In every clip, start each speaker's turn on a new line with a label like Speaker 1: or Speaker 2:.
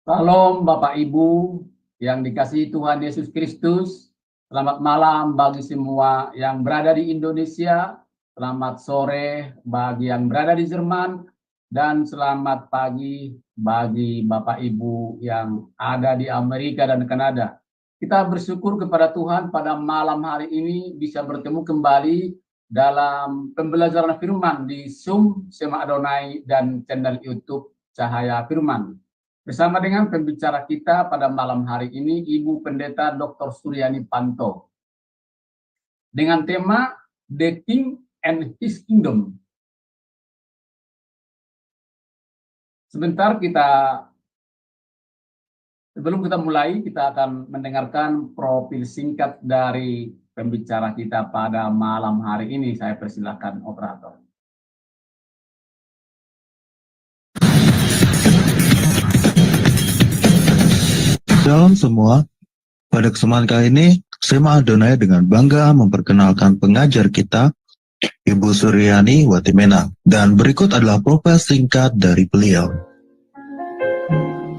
Speaker 1: Salam Bapak Ibu yang dikasihi Tuhan Yesus Kristus. Selamat malam bagi semua yang berada di Indonesia. Selamat sore bagi yang berada di Jerman. Dan selamat pagi bagi Bapak Ibu yang ada di Amerika dan Kanada. Kita bersyukur kepada Tuhan pada malam hari ini bisa bertemu kembali dalam pembelajaran firman di Zoom Sema Adonai dan channel YouTube Cahaya Firman. Bersama dengan pembicara kita pada malam hari ini, Ibu Pendeta Dr. Suryani Panto. Dengan tema The King and His Kingdom. Sebelum kita mulai, kita akan mendengarkan profil singkat dari pembicara kita pada malam hari ini. Saya persilakan operator.
Speaker 2: Shalom semua, pada kesempatan kali ini, Sema Adonai dengan bangga memperkenalkan pengajar kita, Ibu Suryani Watimena. Dan berikut adalah profil singkat dari beliau.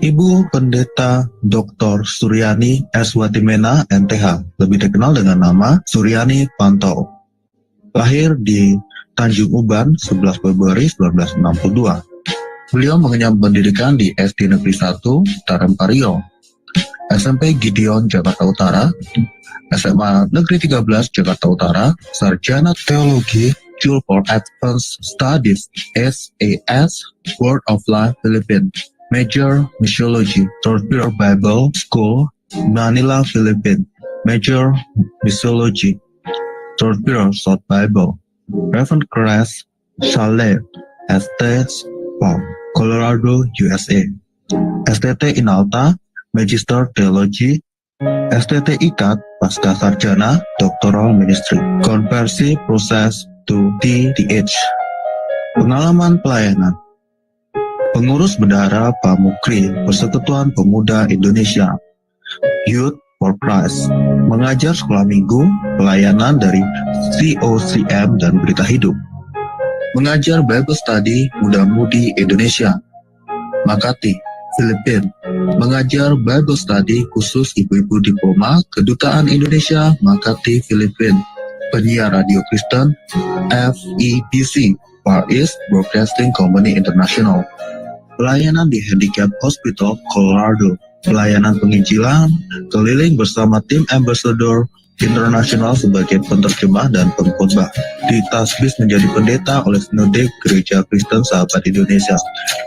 Speaker 2: Ibu Pendeta Dr. Suryani S. Watimena, MTH, lebih dikenal dengan nama Suryani Panto. Lahir di Tanjung Uban, 11 Februari 1962. Beliau mengenyam pendidikan di SD Negeri 1, Tarempa Riau, SMP Gideon Jakarta Utara, SMA Negeri 13 Jakarta Utara, Sarjana Teologi School for Advanced Studies SAS, Word of Life Philippines, Major Missiology, Torpedo Bible School, Manila, Philippines, Major Missiology, Torpedo South Bible, Reverend Crest Chalet, Estates Farm, Colorado, USA, STT Inalta, Magister Theology, STT IKAT, Pasca Sarjana, Doctoral Ministry, Konversi Proses to DTH. Pengalaman pelayanan. Pengurus Bendahara Pamukri, Persekutuan Pemuda Indonesia, Youth for Christ, mengajar sekolah minggu, pelayanan dari COCM dan Berita Hidup, mengajar Bible Study Muda-Mudi Indonesia, Makati, Filipina, mengajar Bible Study khusus ibu-ibu diploma Kedutaan Indonesia Makati Filipina, penyiar radio Kristen FEBC, Far East Broadcasting Company International, pelayanan di Handicap Hospital Colorado, pelayanan penginjilan keliling bersama tim Ambassador Internasional sebagai penerjemah dan pengkhotbah. Ditasbis menjadi pendeta oleh Sinode Gereja Kristen Sahabat Indonesia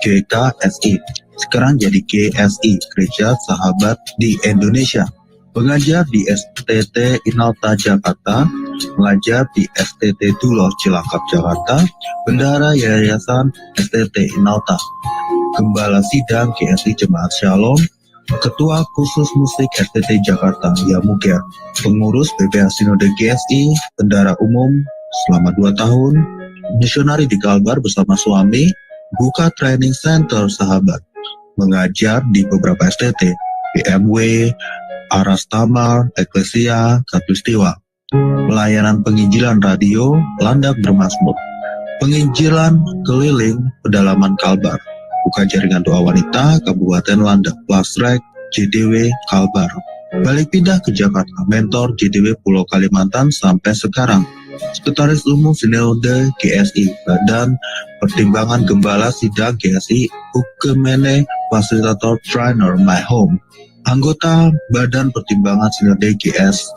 Speaker 2: GKSI. Sekarang jadi GSI, Gereja Sahabat di Indonesia. Pengajar di STT Inalta Jakarta, mengajar di STT Duloh Cilangkap Jakarta, bendahara Yayasan STT Inalta, Gembala Sidang GSI Jemaat Shalom, Ketua Khusus Musik STT Jakarta Yamuger, pengurus BPH Sinode GSI, bendahara umum selama 2 tahun, misionari di Kalbar bersama suami, buka training center sahabat, mengajar di beberapa STT, BMW, Aras Tamar, Eklesia, Katulistiwa, pelayanan penginjilan radio, Landak Bermazmur, penginjilan keliling pedalaman Kalbar, buka jaringan doa wanita Kabupaten Landak, Lasrek, JDW, Kalbar, balik pindah ke Jakarta, mentor JDW Pulau Kalimantan sampai sekarang, Sekretaris Umum Sinode GSI, Badan Pertimbangan Gembala Sidang GSI, Ukemene Fasilitator Trainer My Home, anggota Badan Pertimbangan Sinode GS,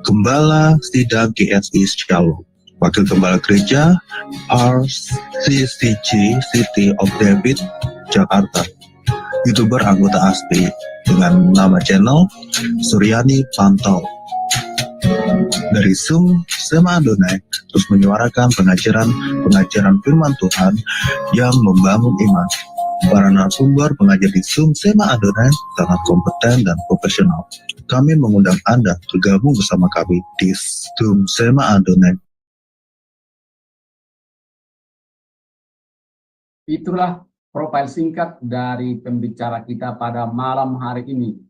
Speaker 2: Gembala Sidang GSI Shalom, Wakil Gembala Gereja RCCG City of David, Jakarta, YouTuber anggota ASPI dengan nama channel Suryani Panto. Dari Zoom Sema Adonai terus menyuarakan pengajaran firman Tuhan yang membangun iman. Para narasumber pengajar di Zoom Sema Adonai sangat kompeten dan profesional. Kami mengundang Anda bergabung bersama kami di Zoom Sema Adonai.
Speaker 1: Itulah profil singkat dari pembicara kita pada malam hari ini.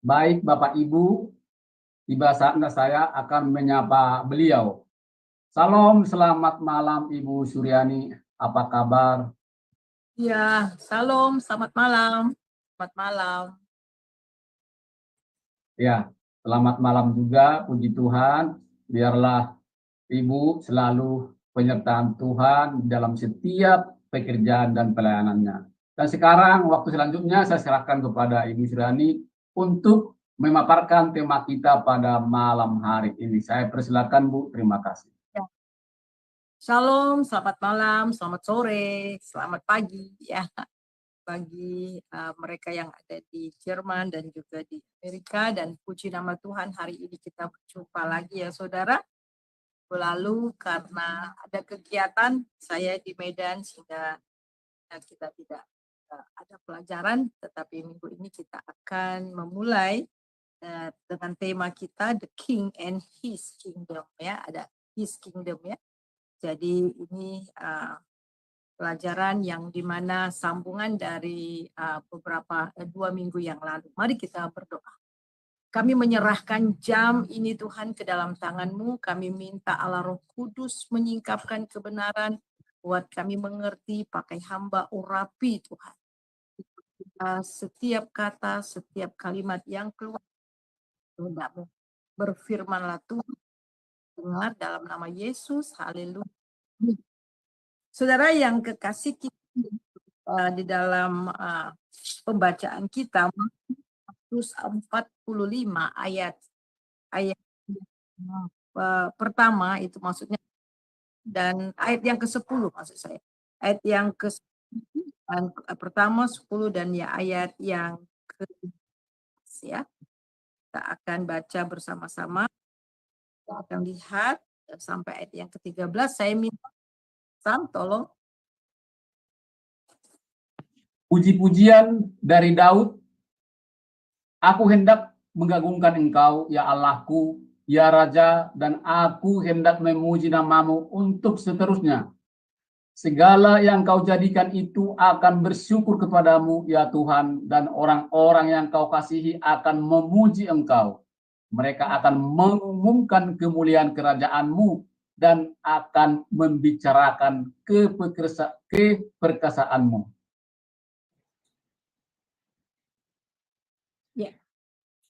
Speaker 1: Baik Bapak Ibu, tiba saatnya saya akan menyapa beliau. Salam, selamat malam Ibu Suryani, apa kabar?
Speaker 3: Ya, salam, selamat malam. Selamat malam.
Speaker 1: Ya, selamat malam juga, puji Tuhan. Biarlah Ibu selalu penyertaan Tuhan dalam setiap pekerjaan dan pelayanannya. Dan sekarang waktu selanjutnya saya serahkan kepada Ibu Suryani untuk memaparkan tema kita pada malam hari ini. Saya persilakan Bu, terima kasih.
Speaker 3: Shalom, selamat malam, selamat sore, selamat pagi ya bagi mereka yang ada di Jerman dan juga di Amerika, dan puji nama Tuhan hari ini kita berjumpa lagi ya saudara. Lalu karena ada kegiatan saya di Medan sehingga kita tidak ada pelajaran, tetapi minggu ini kita akan memulai dengan tema kita The King and His Kingdom ya, ada His Kingdom ya. Jadi ini pelajaran yang dimana sambungan dari beberapa 2 minggu yang lalu. Mari kita berdoa. Kami menyerahkan jam ini Tuhan ke dalam tangan-Mu. Kami minta Allah Roh Kudus menyingkapkan kebenaran, buat kami mengerti, pakai hamba urapi Tuhan. Setiap kata, setiap kalimat yang keluar, kehendak-Mu. Berfirmanlah Tuhan, dengar dalam nama Yesus, haleluya. Saudara yang kekasih kita, di dalam pembacaan kita, Markus 45 ayat pertama itu maksudnya, dan ayat yang ke-10 maksud saya. Ayat yang ke-10 pertama 10 dan ya ayat yang ke ya. Kita akan baca bersama-sama. Kita akan lihat sampai ayat yang ke-13. Saya minta tolong.
Speaker 1: Puji-pujian dari Daud. Aku hendak mengagungkan Engkau, ya Allahku, ya Raja, dan aku hendak memuji namamu untuk seterusnya. Segala yang kau jadikan itu akan bersyukur kepadamu, ya Tuhan, dan orang-orang yang kau kasihi akan memuji Engkau. Mereka akan mengumumkan kemuliaan kerajaanmu dan akan membicarakan keperkasaanmu.
Speaker 3: Ya,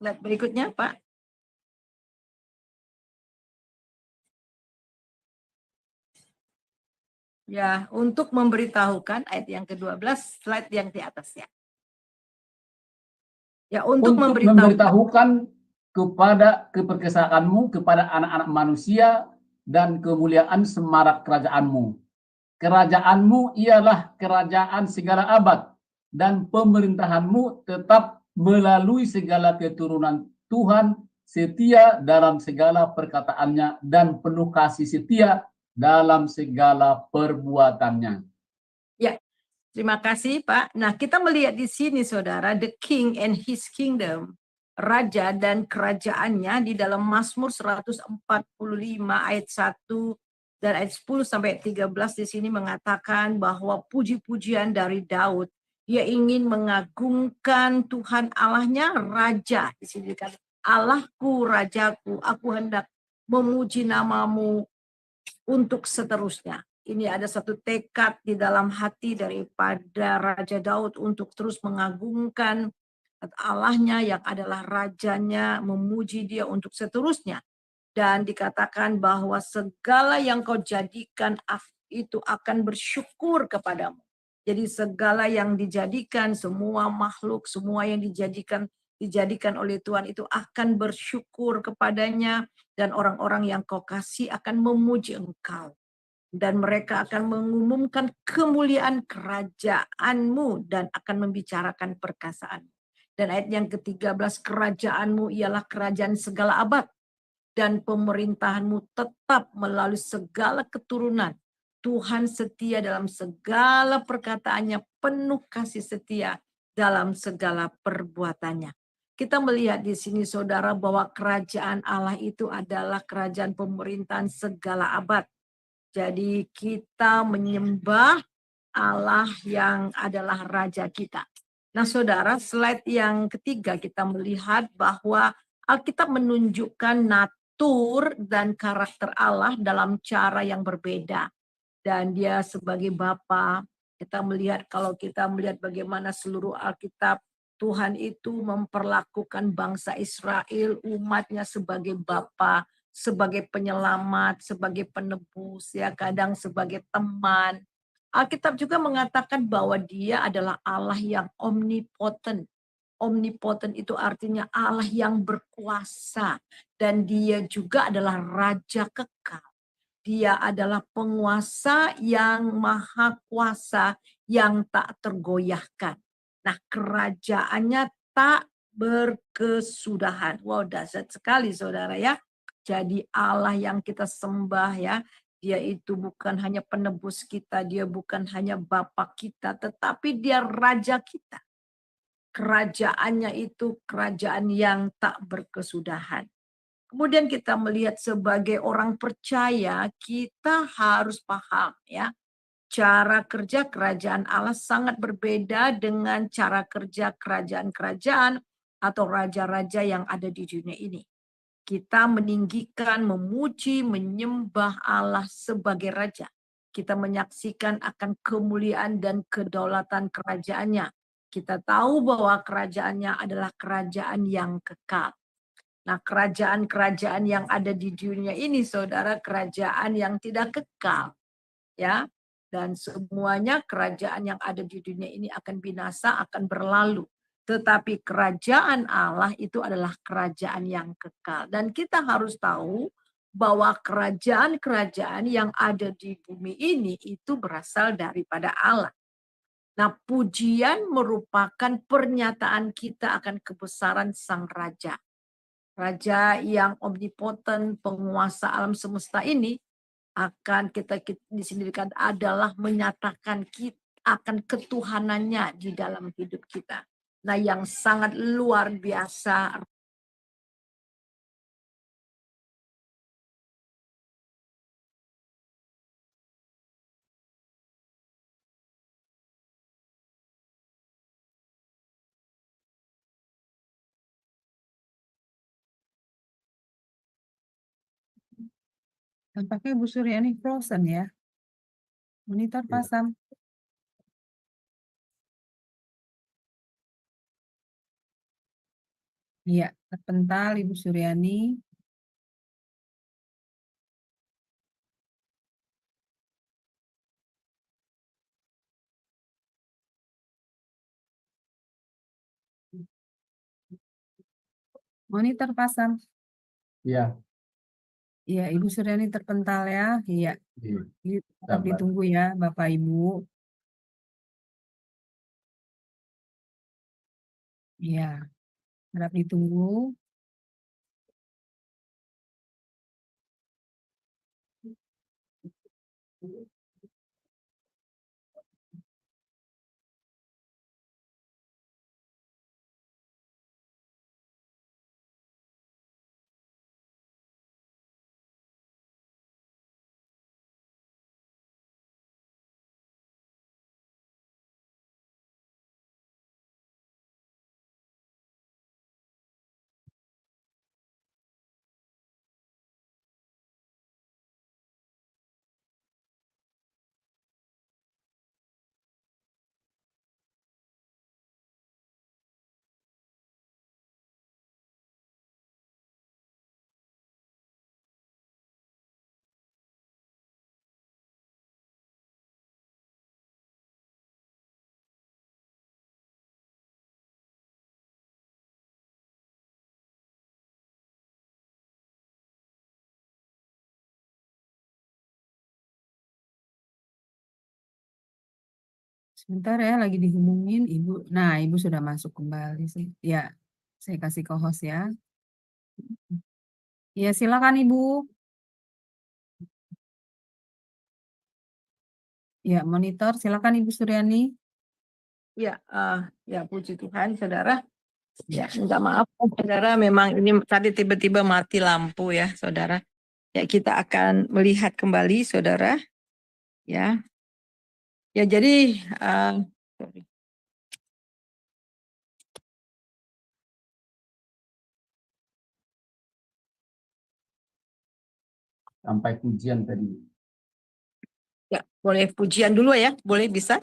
Speaker 3: slide berikutnya Pak. Ya, untuk memberitahukan ayat yang ke-12, slide yang di atasnya. Ya, untuk
Speaker 1: memberitahukan kepada keperkasaanmu kepada anak-anak manusia dan kemuliaan semarak kerajaanmu. Kerajaanmu ialah kerajaan segala abad, dan pemerintahanmu tetap melalui segala keturunan. Tuhan setia dalam segala perkataannya dan penuh kasih setia dalam segala perbuatannya.
Speaker 3: Ya, terima kasih Pak. Nah, kita melihat di sini saudara, the king and his kingdom, raja dan kerajaannya, di dalam Mazmur 145 ayat 1 dan ayat 10 sampai 13 di sini mengatakan bahwa puji-pujian dari Daud, dia ingin mengagungkan Tuhan Allahnya, raja. Di sini kan Allahku, rajaku, aku hendak memuji namamu untuk seterusnya. Ini ada satu tekad di dalam hati daripada Raja Daud untuk terus mengagungkan Allahnya yang adalah rajanya, memuji dia untuk seterusnya. Dan dikatakan bahwa segala yang kau jadikan itu akan bersyukur kepadamu. Jadi segala yang dijadikan, semua makhluk, semua yang dijadikan oleh Tuhan itu akan bersyukur kepadanya, dan orang-orang yang kau kasih akan memuji Engkau. Dan mereka akan mengumumkan kemuliaan kerajaanmu dan akan membicarakan perkasaanmu. Dan ayat yang ke-13, kerajaanmu ialah kerajaan segala abad, dan pemerintahanmu tetap melalui segala keturunan. Tuhan setia dalam segala perkataannya, penuh kasih setia dalam segala perbuatannya. Kita melihat di sini saudara bahwa kerajaan Allah itu adalah kerajaan pemerintahan segala abad. Jadi kita menyembah Allah yang adalah raja kita. Nah saudara, slide yang ketiga kita melihat bahwa Alkitab menunjukkan natur dan karakter Allah dalam cara yang berbeda. Dan dia sebagai Bapa, kita melihat kalau kita melihat bagaimana seluruh Alkitab Tuhan itu memperlakukan bangsa Israel, umatnya sebagai bapa, sebagai penyelamat, sebagai penebus, ya kadang sebagai teman. Alkitab juga mengatakan bahwa dia adalah Allah yang omnipotent. Omnipotent itu artinya Allah yang berkuasa. Dan dia juga adalah Raja kekal. Dia adalah penguasa yang maha kuasa yang tak tergoyahkan. Nah, kerajaannya tak berkesudahan. Wow, dahsyat sekali saudara ya. Jadi Allah yang kita sembah ya, dia itu bukan hanya penebus kita, dia bukan hanya Bapa kita, tetapi dia Raja kita. Kerajaannya itu kerajaan yang tak berkesudahan. Kemudian kita melihat sebagai orang percaya, kita harus paham ya, cara kerja kerajaan Allah sangat berbeda dengan cara kerja kerajaan-kerajaan atau raja-raja yang ada di dunia ini. Kita meninggikan, memuji, menyembah Allah sebagai raja. Kita menyaksikan akan kemuliaan dan kedaulatan kerajaannya. Kita tahu bahwa kerajaannya adalah kerajaan yang kekal. Nah, kerajaan-kerajaan yang ada di dunia ini, saudara, kerajaan yang tidak kekal, ya. Dan semuanya kerajaan yang ada di dunia ini akan binasa, akan berlalu. Tetapi kerajaan Allah itu adalah kerajaan yang kekal. Dan kita harus tahu bahwa kerajaan-kerajaan yang ada di bumi ini itu berasal daripada Allah. Nah, pujian merupakan pernyataan kita akan kebesaran Sang Raja. Raja yang omnipotent, penguasa alam semesta ini akan kita disendirikan adalah menyatakan kita akan ketuhanannya di dalam hidup kita. Nah, yang sangat luar biasa.
Speaker 4: Tampaknya Bu Suryani frozen ya. Monitor
Speaker 1: Iya.
Speaker 4: pasang. Iya, terpental Ibu Suryani. Monitor pasang.
Speaker 1: Iya.
Speaker 4: Iya, Ibu Suryani terpental ya. Iya.
Speaker 1: Iya.
Speaker 4: Tetap
Speaker 1: Sabar.
Speaker 4: ditunggu ya, Bapak Ibu. Iya, harap ditunggu. Sebentar ya, lagi dihubungin Ibu. Nah, Ibu sudah masuk kembali sih. Ya, saya kasih ke host ya. Ya, silakan Ibu. Ya, monitor. Silakan Ibu Suryani.
Speaker 3: Ya, ya puji Tuhan, saudara. Ya, minta maaf, saudara. Memang ini tadi tiba-tiba mati lampu ya, saudara. Ya, kita akan melihat kembali, saudara. Ya, ya jadi. Sorry.
Speaker 1: Sampai pujian tadi.
Speaker 3: Ya, boleh pujian dulu ya, boleh bisa?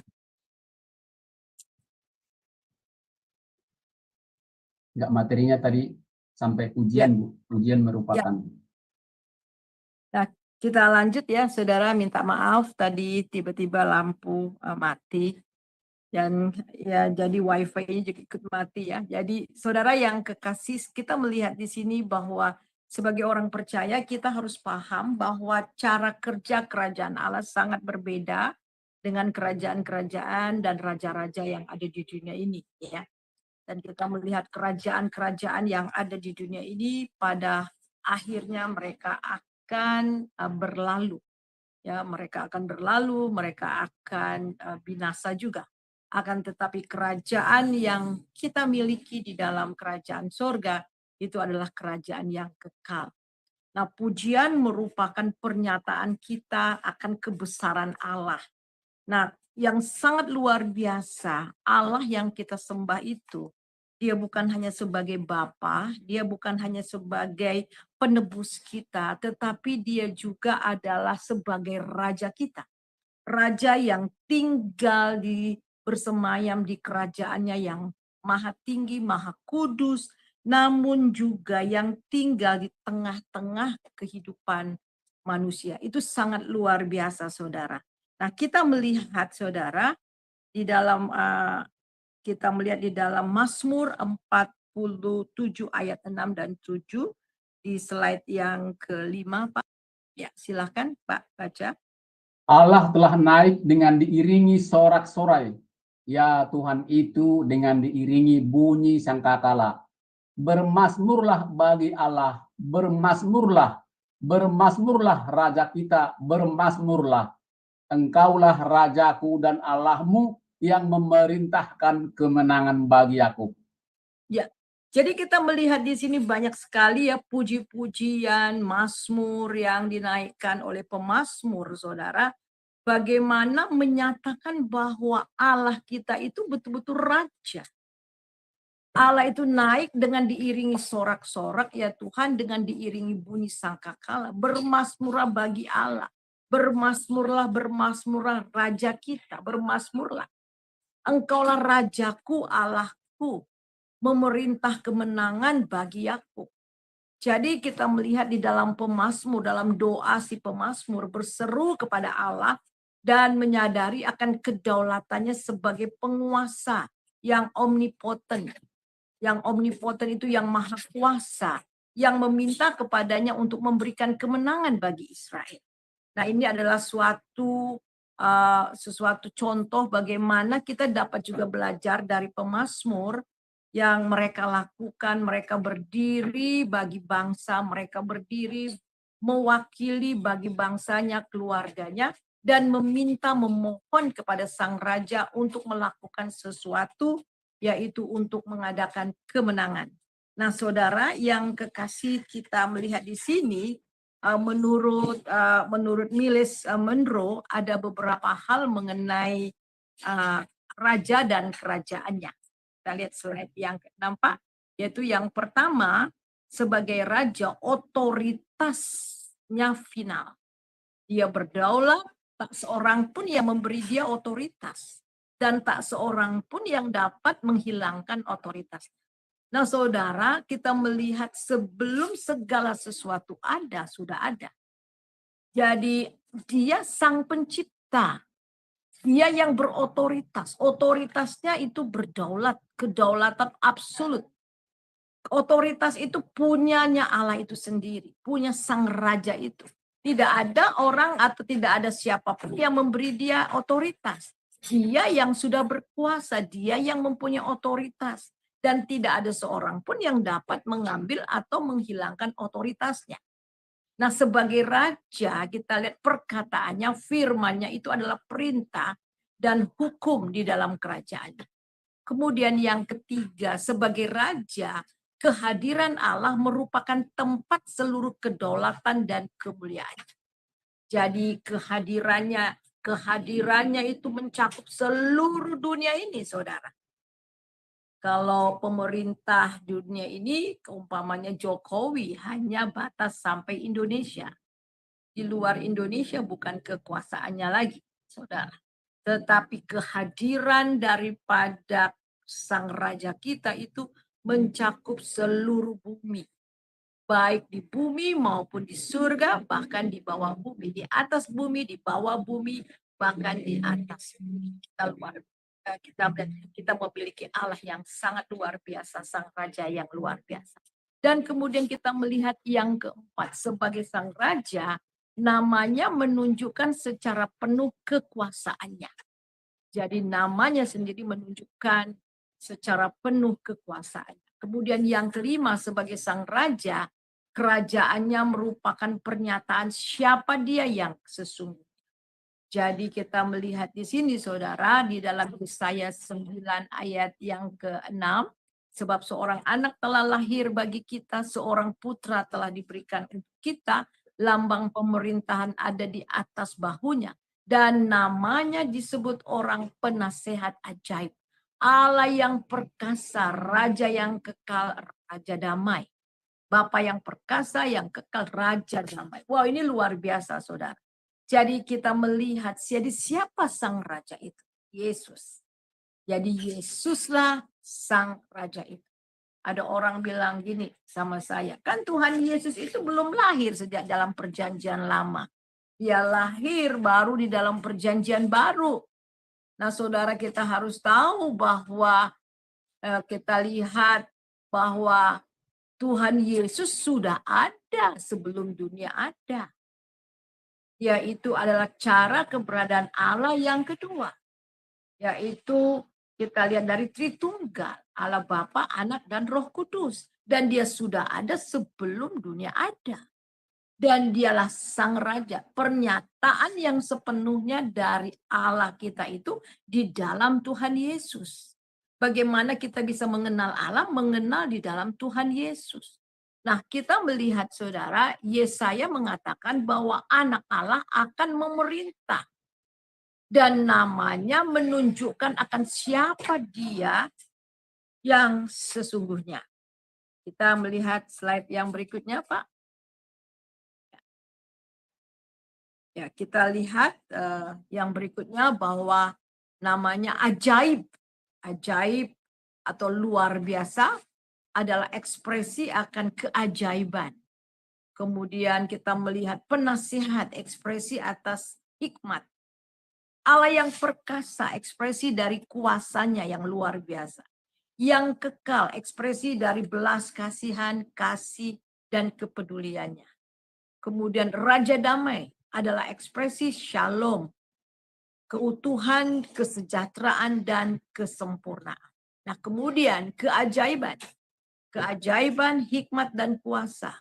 Speaker 1: Enggak, materinya tadi sampai ujian, Bu. Ujian merupakan.
Speaker 3: Nah, kita lanjut ya, saudara. Minta maaf tadi tiba-tiba lampu mati. Dan ya jadi wifi-nya juga ikut mati ya. Jadi saudara yang kekasih, kita melihat di sini bahwa sebagai orang percaya kita harus paham bahwa cara kerja kerajaan Allah sangat berbeda dengan kerajaan-kerajaan dan raja-raja yang ada di dunia ini ya. Dan kita melihat kerajaan-kerajaan yang ada di dunia ini pada akhirnya mereka akan berlalu. Ya, mereka akan berlalu, mereka akan binasa juga. Akan tetapi kerajaan yang kita miliki di dalam kerajaan sorga itu adalah kerajaan yang kekal. Nah, pujian merupakan pernyataan kita akan kebesaran Allah. Nah, yang sangat luar biasa, Allah yang kita sembah itu, dia bukan hanya sebagai Bapa, dia bukan hanya sebagai penebus kita, tetapi dia juga adalah sebagai Raja kita. Raja yang tinggal bersemayam di kerajaannya yang maha tinggi, maha kudus, namun juga yang tinggal di tengah-tengah kehidupan manusia. Itu sangat luar biasa, saudara. Nah, kita melihat, saudara, di dalam Mazmur 47 ayat 6 dan 7 di slide yang kelima, Pak. Ya, silakan Pak baca.
Speaker 1: Allah telah naik dengan diiringi sorak-sorai. Ya Tuhan itu dengan diiringi bunyi sangkakala. Bermasmurlah bagi Allah, bermasmurlah, bermasmurlah Raja kita, bermasmurlah. Engkaulah Rajaku dan Allahmu yang memerintahkan kemenangan bagi aku.
Speaker 3: Ya, jadi kita melihat di sini banyak sekali ya puji-pujian, mazmur yang dinaikkan oleh pemazmur, saudara. Bagaimana menyatakan bahwa Allah kita itu betul-betul raja. Allah itu naik dengan diiringi sorak-sorak, ya Tuhan, dengan diiringi bunyi sangkakala. Bermasmurlah bagi Allah. Bermasmurlah, bermasmurlah Raja kita, bermasmurlah. Engkaulah Rajaku, Allahku, memerintah kemenangan bagi aku. Jadi kita melihat di dalam pemazmur, dalam doa si pemazmur berseru kepada Allah dan menyadari akan kedaulatannya sebagai penguasa yang omnipoten. Yang omnipoten itu yang maha kuasa, yang meminta kepadanya untuk memberikan kemenangan bagi Israel. Nah, ini adalah sesuatu contoh bagaimana kita dapat juga belajar dari pemazmur yang mereka lakukan. Mereka berdiri bagi bangsa, mereka berdiri mewakili bagi bangsanya, keluarganya, dan memohon kepada sang raja untuk melakukan sesuatu, yaitu untuk mengadakan kemenangan. Nah, saudara yang kekasih, kita melihat di sini, menurut Miles Monroe, ada beberapa hal mengenai raja dan kerajaannya. Kita lihat slide yang nampak, yaitu yang pertama, sebagai raja otoritasnya final. Dia berdaulat, tak seorang pun yang memberi dia otoritas. Dan tak seorang pun yang dapat menghilangkan otoritas. Nah, saudara, kita melihat sebelum segala sesuatu ada, sudah ada. Jadi dia sang pencipta. Dia yang berotoritas. Otoritasnya itu berdaulat, kedaulatan absolut. Otoritas itu punyanya Allah itu sendiri, punya sang raja itu. Tidak ada orang atau tidak ada siapapun yang memberi dia otoritas. Dia yang sudah berkuasa, dia yang mempunyai otoritas. Dan tidak ada seorang pun yang dapat mengambil atau menghilangkan otoritasnya. Nah, sebagai raja, kita lihat perkataannya, firmannya itu adalah perintah dan hukum di dalam kerajaannya. Kemudian yang ketiga, sebagai raja, kehadiran Allah merupakan tempat seluruh kedaulatan dan kemuliaan. Jadi kehadirannya itu mencakup seluruh dunia ini, saudara. Kalau pemerintah dunia ini, keumpamanya Jokowi, hanya batas sampai Indonesia. Di luar Indonesia bukan kekuasaannya lagi, saudara. Tetapi kehadiran daripada sang raja kita itu mencakup seluruh bumi. Baik di bumi maupun di surga, bahkan di bawah bumi, di atas bumi, di bawah bumi, bahkan di atas bumi. Kita memiliki Allah yang sangat luar biasa, Sang Raja yang luar biasa. Dan kemudian kita melihat yang keempat, sebagai Sang Raja, namanya menunjukkan secara penuh kekuasaannya. Jadi namanya sendiri menunjukkan secara penuh kekuasaannya. Kemudian yang kelima, sebagai Sang Raja, kerajaannya merupakan pernyataan siapa dia yang sesungguhnya. Jadi kita melihat di sini saudara, di dalam Yesaya 9 ayat yang ke-6, sebab seorang anak telah lahir bagi kita, seorang putra telah diberikan untuk kita, lambang pemerintahan ada di atas bahunya, dan namanya disebut orang penasehat ajaib, Allah yang perkasa, Raja yang kekal, Raja damai. Bapa yang perkasa, yang kekal, Raja damai. Wow, ini luar biasa, saudara. Jadi kita melihat, jadi siapa Sang Raja itu? Yesus. Jadi Yesuslah Sang Raja itu. Ada orang bilang gini sama saya, kan Tuhan Yesus itu belum lahir sejak dalam perjanjian lama. Dia lahir baru di dalam perjanjian baru. Nah, saudara, kita harus tahu bahwa kita lihat bahwa Tuhan Yesus sudah ada sebelum dunia ada. Yaitu adalah cara keberadaan Allah yang kedua. Yaitu kita lihat dari Tritunggal, Allah Bapa, Anak, dan Roh Kudus. Dan dia sudah ada sebelum dunia ada. Dan dialah Sang Raja. Pernyataan yang sepenuhnya dari Allah kita itu di dalam Tuhan Yesus. Bagaimana kita bisa mengenal Allah? Mengenal di dalam Tuhan Yesus. Nah, kita melihat saudara, Yesaya mengatakan bahwa anak Allah akan memerintah. Dan namanya menunjukkan akan siapa dia yang sesungguhnya. Kita melihat slide yang berikutnya, Pak. Ya, kita lihat yang berikutnya bahwa namanya ajaib. Ajaib atau luar biasa adalah ekspresi akan keajaiban. Kemudian kita melihat penasihat, ekspresi atas hikmat. Allah yang perkasa, ekspresi dari kuasanya yang luar biasa. Yang kekal, ekspresi dari belas kasihan, kasih, dan kepeduliannya. Kemudian Raja Damai adalah ekspresi shalom, keutuhan, kesejahteraan, dan kesempurnaan. Nah, kemudian keajaiban, hikmat, dan kuasa.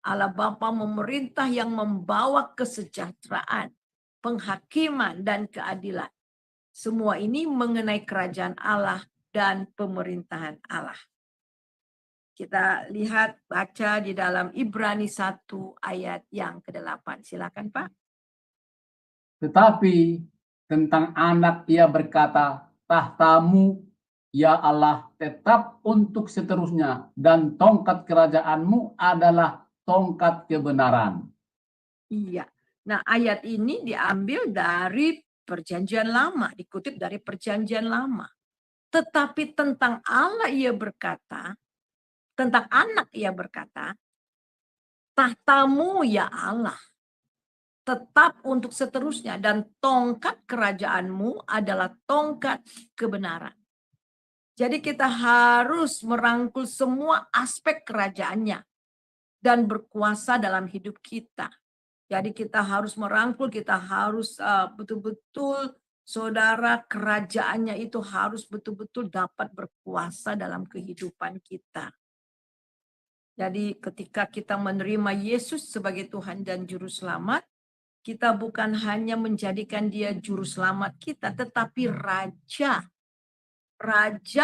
Speaker 3: Allah Bapa memerintah yang membawa kesejahteraan, penghakiman, dan keadilan. Semua ini mengenai kerajaan Allah dan pemerintahan Allah. Kita lihat, baca di dalam Ibrani 1 ayat yang ke-8. Silakan, Pak.
Speaker 1: Tetapi tentang anak ia berkata, tahtamu ya Allah tetap untuk seterusnya, dan tongkat kerajaanmu adalah tongkat kebenaran.
Speaker 3: Iya. Nah, ayat ini diambil dari Perjanjian Lama, dikutip dari Perjanjian Lama. Tetapi tentang Allah ia berkata, tentang anak ia berkata, tahtamu ya Allah tetap untuk seterusnya, dan tongkat kerajaanmu adalah tongkat kebenaran. Jadi kita harus merangkul semua aspek kerajaannya dan berkuasa dalam hidup kita. Jadi kita harus merangkul, kita harus betul-betul, saudara, kerajaannya itu harus betul-betul dapat berkuasa dalam kehidupan kita. Jadi ketika kita menerima Yesus sebagai Tuhan dan Juru Selamat, kita bukan hanya menjadikan dia Juru Selamat kita, tetapi Raja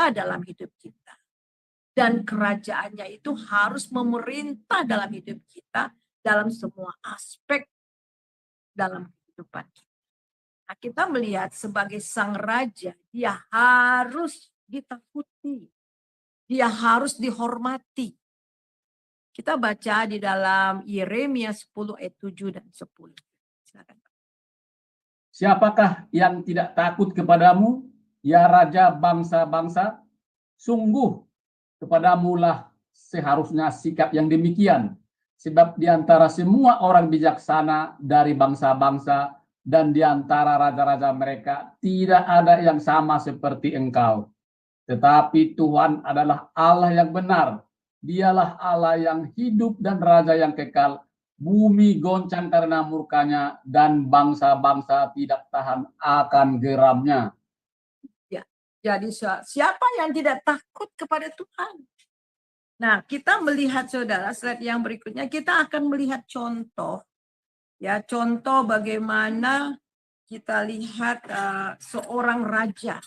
Speaker 3: dalam hidup kita. Dan kerajaannya itu harus memerintah dalam hidup kita, dalam semua aspek dalam kehidupan kita. Nah, kita melihat sebagai Sang Raja, dia harus ditakuti. Dia harus dihormati. Kita baca di dalam Yeremia 10 ayat 7 dan 10. Silakan.
Speaker 1: Siapakah yang tidak takut kepadamu, ya Raja bangsa-bangsa? Sungguh Kepadamu lah seharusnya sikap yang demikian, sebab di antara semua orang bijaksana dari bangsa-bangsa dan di antara raja-raja mereka tidak ada yang sama seperti engkau. Tetapi Tuhan adalah Allah yang benar. Dialah Allah yang hidup dan Raja yang kekal. Bumi goncang karena murkanya dan bangsa-bangsa tidak tahan akan geramnya.
Speaker 3: Ya, jadi siapa yang tidak takut kepada Tuhan? Nah, kita melihat saudara, slide yang berikutnya kita akan melihat contoh. Ya, contoh bagaimana kita lihat seorang raja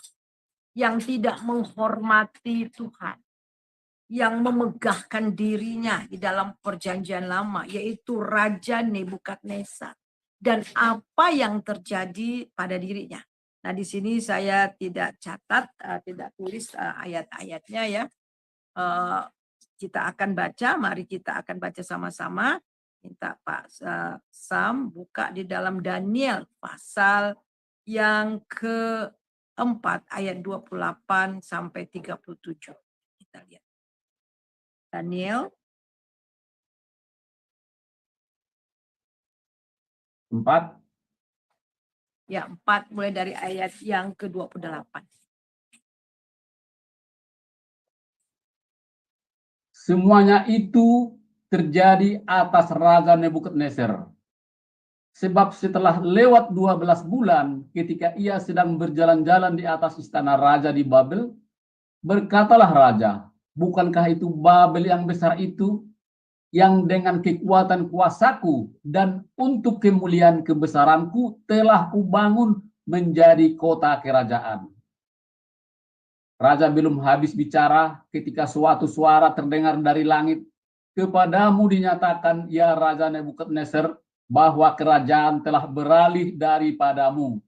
Speaker 3: yang tidak menghormati Tuhan, yang memegahkan dirinya di dalam perjanjian lama, yaitu Raja Nebukadnezar. Dan apa yang terjadi pada dirinya. Nah, di sini saya tidak catat, tidak tulis ayat-ayatnya ya. Kita akan baca, mari kita akan baca sama-sama. Minta Pak Sam buka di dalam Daniel pasal yang keempat ayat 28 sampai 37. Kita lihat. Daniel
Speaker 1: 4.
Speaker 3: ya 4 mulai dari ayat yang ke-28.
Speaker 1: Semuanya itu terjadi atas Raja Nebukadnezar. Sebab setelah lewat 12 bulan ketika ia sedang berjalan-jalan di atas istana raja di Babel, berkatalah raja, bukankah itu Babel yang besar itu, yang dengan kekuatan kuasaku dan untuk kemuliaan kebesaranku telah kubangun menjadi kota kerajaan. Raja belum habis bicara ketika suatu suara terdengar dari langit. Kepadamu dinyatakan, ya Raja Nebukadnezar, bahwa kerajaan telah beralih daripadamu.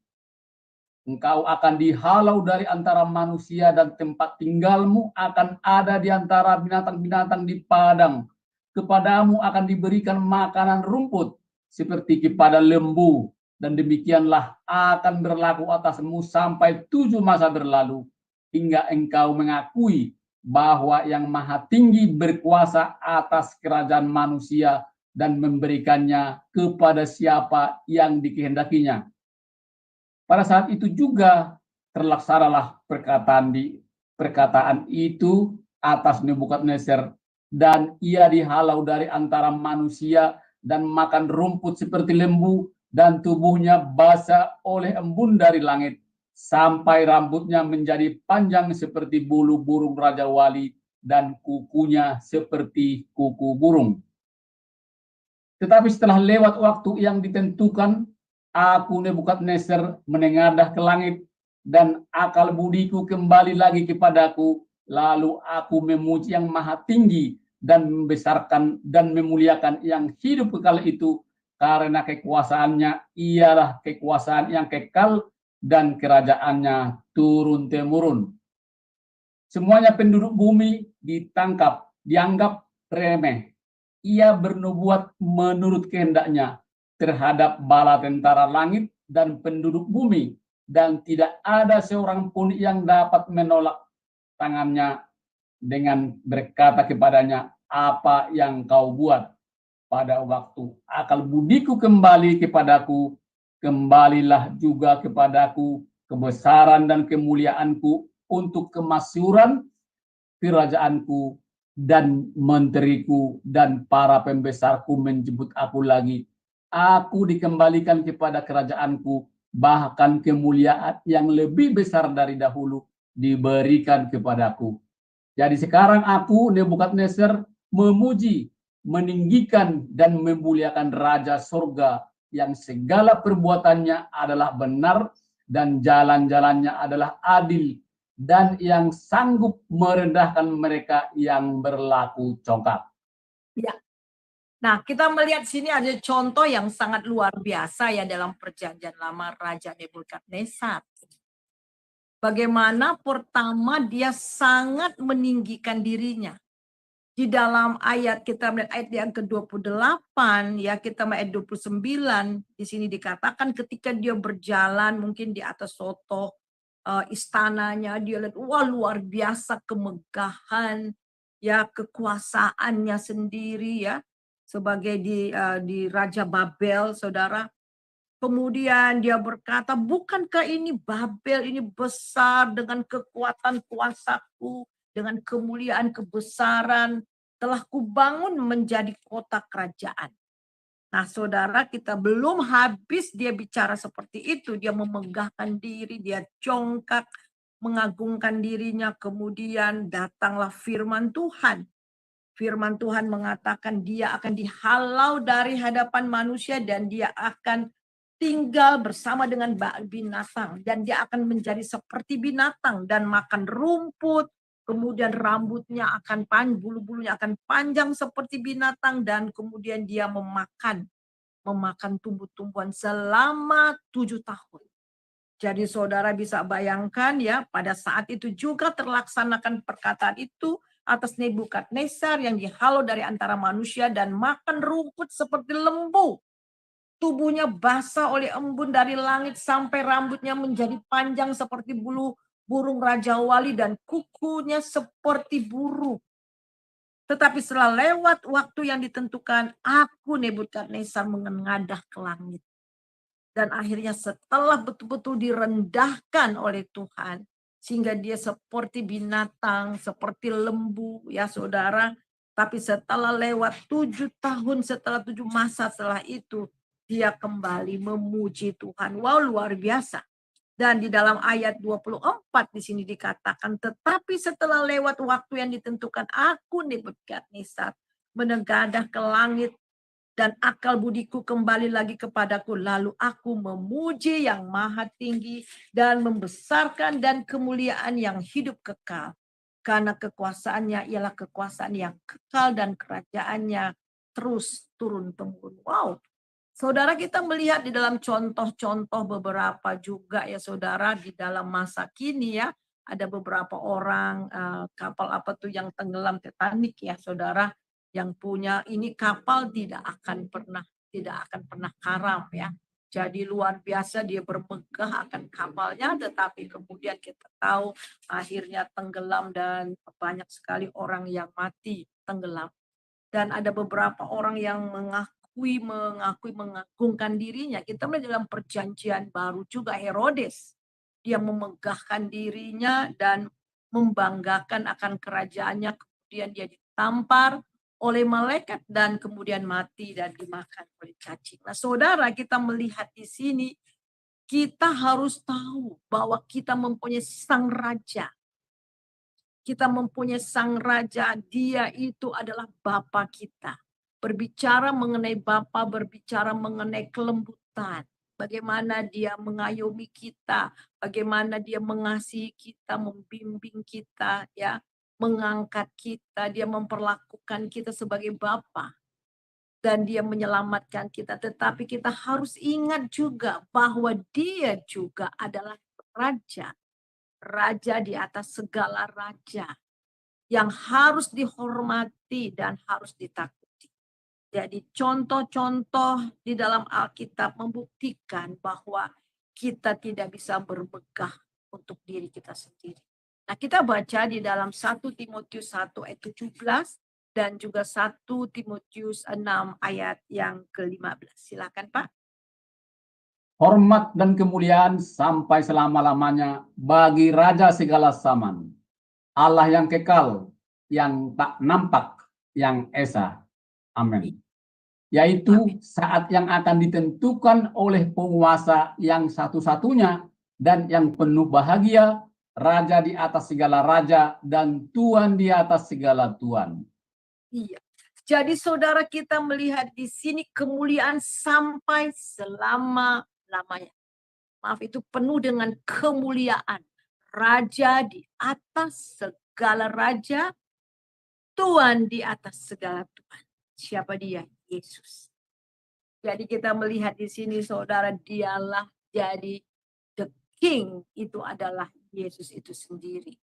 Speaker 1: Engkau akan dihalau dari antara manusia dan tempat tinggalmu akan ada di antara binatang-binatang di padang. Kepadamu akan diberikan makanan rumput seperti kepada lembu. Dan demikianlah akan berlaku atasmu sampai 7 masa berlalu. Hingga engkau mengakui bahwa yang maha tinggi berkuasa atas kerajaan manusia dan memberikannya kepada siapa yang dikehendakinya. Pada saat itu juga terlaksanalah perkataan itu atas Nebukadnezar, dan ia dihalau dari antara manusia dan makan rumput seperti lembu, dan tubuhnya basah oleh embun dari langit, sampai rambutnya menjadi panjang seperti bulu burung Raja Wali dan kukunya seperti kuku burung. Tetapi setelah lewat waktu yang ditentukan, aku Nebukadnezar menengadah ke langit dan akal budiku kembali lagi kepadaku. Lalu aku memuji yang maha tinggi dan membesarkan dan memuliakan yang hidup kekal itu, karena kekuasaannya ialah kekuasaan yang kekal dan kerajaannya turun-temurun. Semuanya penduduk bumi dianggap remeh. Ia bernubuat menurut kehendaknya terhadap bala tentara langit dan penduduk bumi, dan tidak ada seorang pun yang dapat menolak tangannya dengan berkata kepadanya, apa yang kau buat. Pada waktu akal budiku kembali kepadaku, kembalilah juga kepadaku kebesaran dan kemuliaanku untuk kemasyhuran kerajaanku, dan menteriku dan para pembesarku menjemput aku lagi. Aku dikembalikan kepada kerajaanku, bahkan kemuliaan yang lebih besar dari dahulu diberikan kepadaku. Jadi sekarang aku Nebukadnezar memuji, meninggikan dan memuliakan Raja Surga yang segala perbuatannya adalah benar dan jalan-jalannya adalah adil, dan yang sanggup merendahkan mereka yang berlaku congkak.
Speaker 3: Ya. Nah, kita melihat sini ada contoh yang sangat luar biasa ya dalam perjanjian lama Raja Nebukadnezar. Bagaimana pertama dia sangat meninggikan dirinya. Di dalam ayat, kita melihat ayat yang ke-28, ya kita melihat ayat 29, di sini dikatakan ketika dia berjalan mungkin di atas soto istananya, dia lihat wah luar biasa kemegahan, ya kekuasaannya sendiri ya sebagai di Raja Babel, saudara. Kemudian dia berkata, bukankah ini Babel ini besar dengan kekuatan kuasaku, dengan kemuliaan kebesaran, telah kubangun menjadi kota kerajaan. Nah saudara, kita belum habis dia bicara seperti itu. Dia memegahkan diri, dia congkak, mengagungkan dirinya. Kemudian datanglah firman Tuhan. Firman Tuhan mengatakan dia akan dihalau dari hadapan manusia dan dia akan tinggal bersama dengan binatang. Dan dia akan menjadi seperti binatang dan makan rumput. Kemudian rambutnya akan bulu-bulunya akan panjang seperti binatang. Dan kemudian dia memakan tumbuh-tumbuhan selama 7 tahun. Jadi saudara bisa bayangkan ya, pada saat itu juga terlaksanakan perkataan itu atas Nebukadnezar yang dihalau dari antara manusia dan makan rumput seperti lembu. Tubuhnya basah oleh embun dari langit sampai rambutnya menjadi panjang seperti bulu burung Raja Wali dan kukunya seperti burung. Tetapi setelah lewat waktu yang ditentukan, aku Nebukadnezar menengadah ke langit. Dan akhirnya setelah betul-betul direndahkan oleh Tuhan, sehingga dia seperti binatang, seperti lembu, ya saudara. Tapi setelah lewat 7 tahun, setelah 7 masa setelah itu, dia kembali memuji Tuhan. Wow, luar biasa. Dan di dalam ayat 24 di sini dikatakan, tetapi setelah lewat waktu yang ditentukan, aku Nebukadnezar menengadah ke langit dan akal budiku kembali lagi kepadaku. Lalu aku memuji yang maha tinggi dan membesarkan dan kemuliaan yang hidup kekal. Karena kekuasaannya ialah kekuasaan yang kekal dan kerajaannya terus turun-temurun. Wow. Saudara, kita melihat di dalam contoh-contoh beberapa juga ya saudara, di dalam masa kini ya, ada beberapa orang kapal apa tuh yang tenggelam, Titanic ya saudara, yang punya ini kapal tidak akan pernah karam ya. Jadi luar biasa dia bermegah akan kapalnya, tetapi kemudian kita tahu akhirnya tenggelam dan banyak sekali orang yang mati tenggelam. Dan ada beberapa orang yang mengagungkan dirinya. Kita melihat dalam perjanjian baru juga Herodes. Dia memegahkan dirinya dan membanggakan akan kerajaannya. Kemudian dia ditampar oleh malaikat dan kemudian mati dan dimakan oleh cacing. Nah saudara, kita melihat di sini, kita harus tahu bahwa kita mempunyai sang raja. Kita mempunyai sang raja, dia itu adalah Bapa kita. Berbicara mengenai Bapa, berbicara mengenai kelembutan. Bagaimana dia mengayomi kita, bagaimana dia mengasihi kita, membimbing kita, ya, mengangkat kita, dia memperlakukan kita sebagai Bapa. Dan dia menyelamatkan kita. Tetapi kita harus ingat juga bahwa dia juga adalah raja. Raja di atas segala raja yang harus dihormati dan harus ditakuti. Jadi contoh-contoh di dalam Alkitab membuktikan bahwa kita tidak bisa bermegah untuk diri kita sendiri. Nah, kita baca di dalam 1 Timotius 1 ayat 17 dan juga 1 Timotius 6 ayat yang ke-15. Silakan Pak.
Speaker 1: Hormat dan kemuliaan sampai selama-lamanya bagi Raja segala zaman, Allah yang kekal, yang tak nampak, yang esa. Amin. Yaitu saat yang akan ditentukan oleh penguasa yang satu-satunya dan yang penuh bahagia, Raja di atas segala raja dan Tuhan di atas segala tuan.
Speaker 3: Iya. Jadi saudara, kita melihat di sini kemuliaan sampai selama-lamanya. Maaf, itu penuh dengan kemuliaan. Raja di atas segala raja, Tuhan di atas segala Tuhan. Siapa dia? Yesus. Jadi kita melihat di sini saudara, dialah jadi the king, itu adalah Yesus itu sendiri.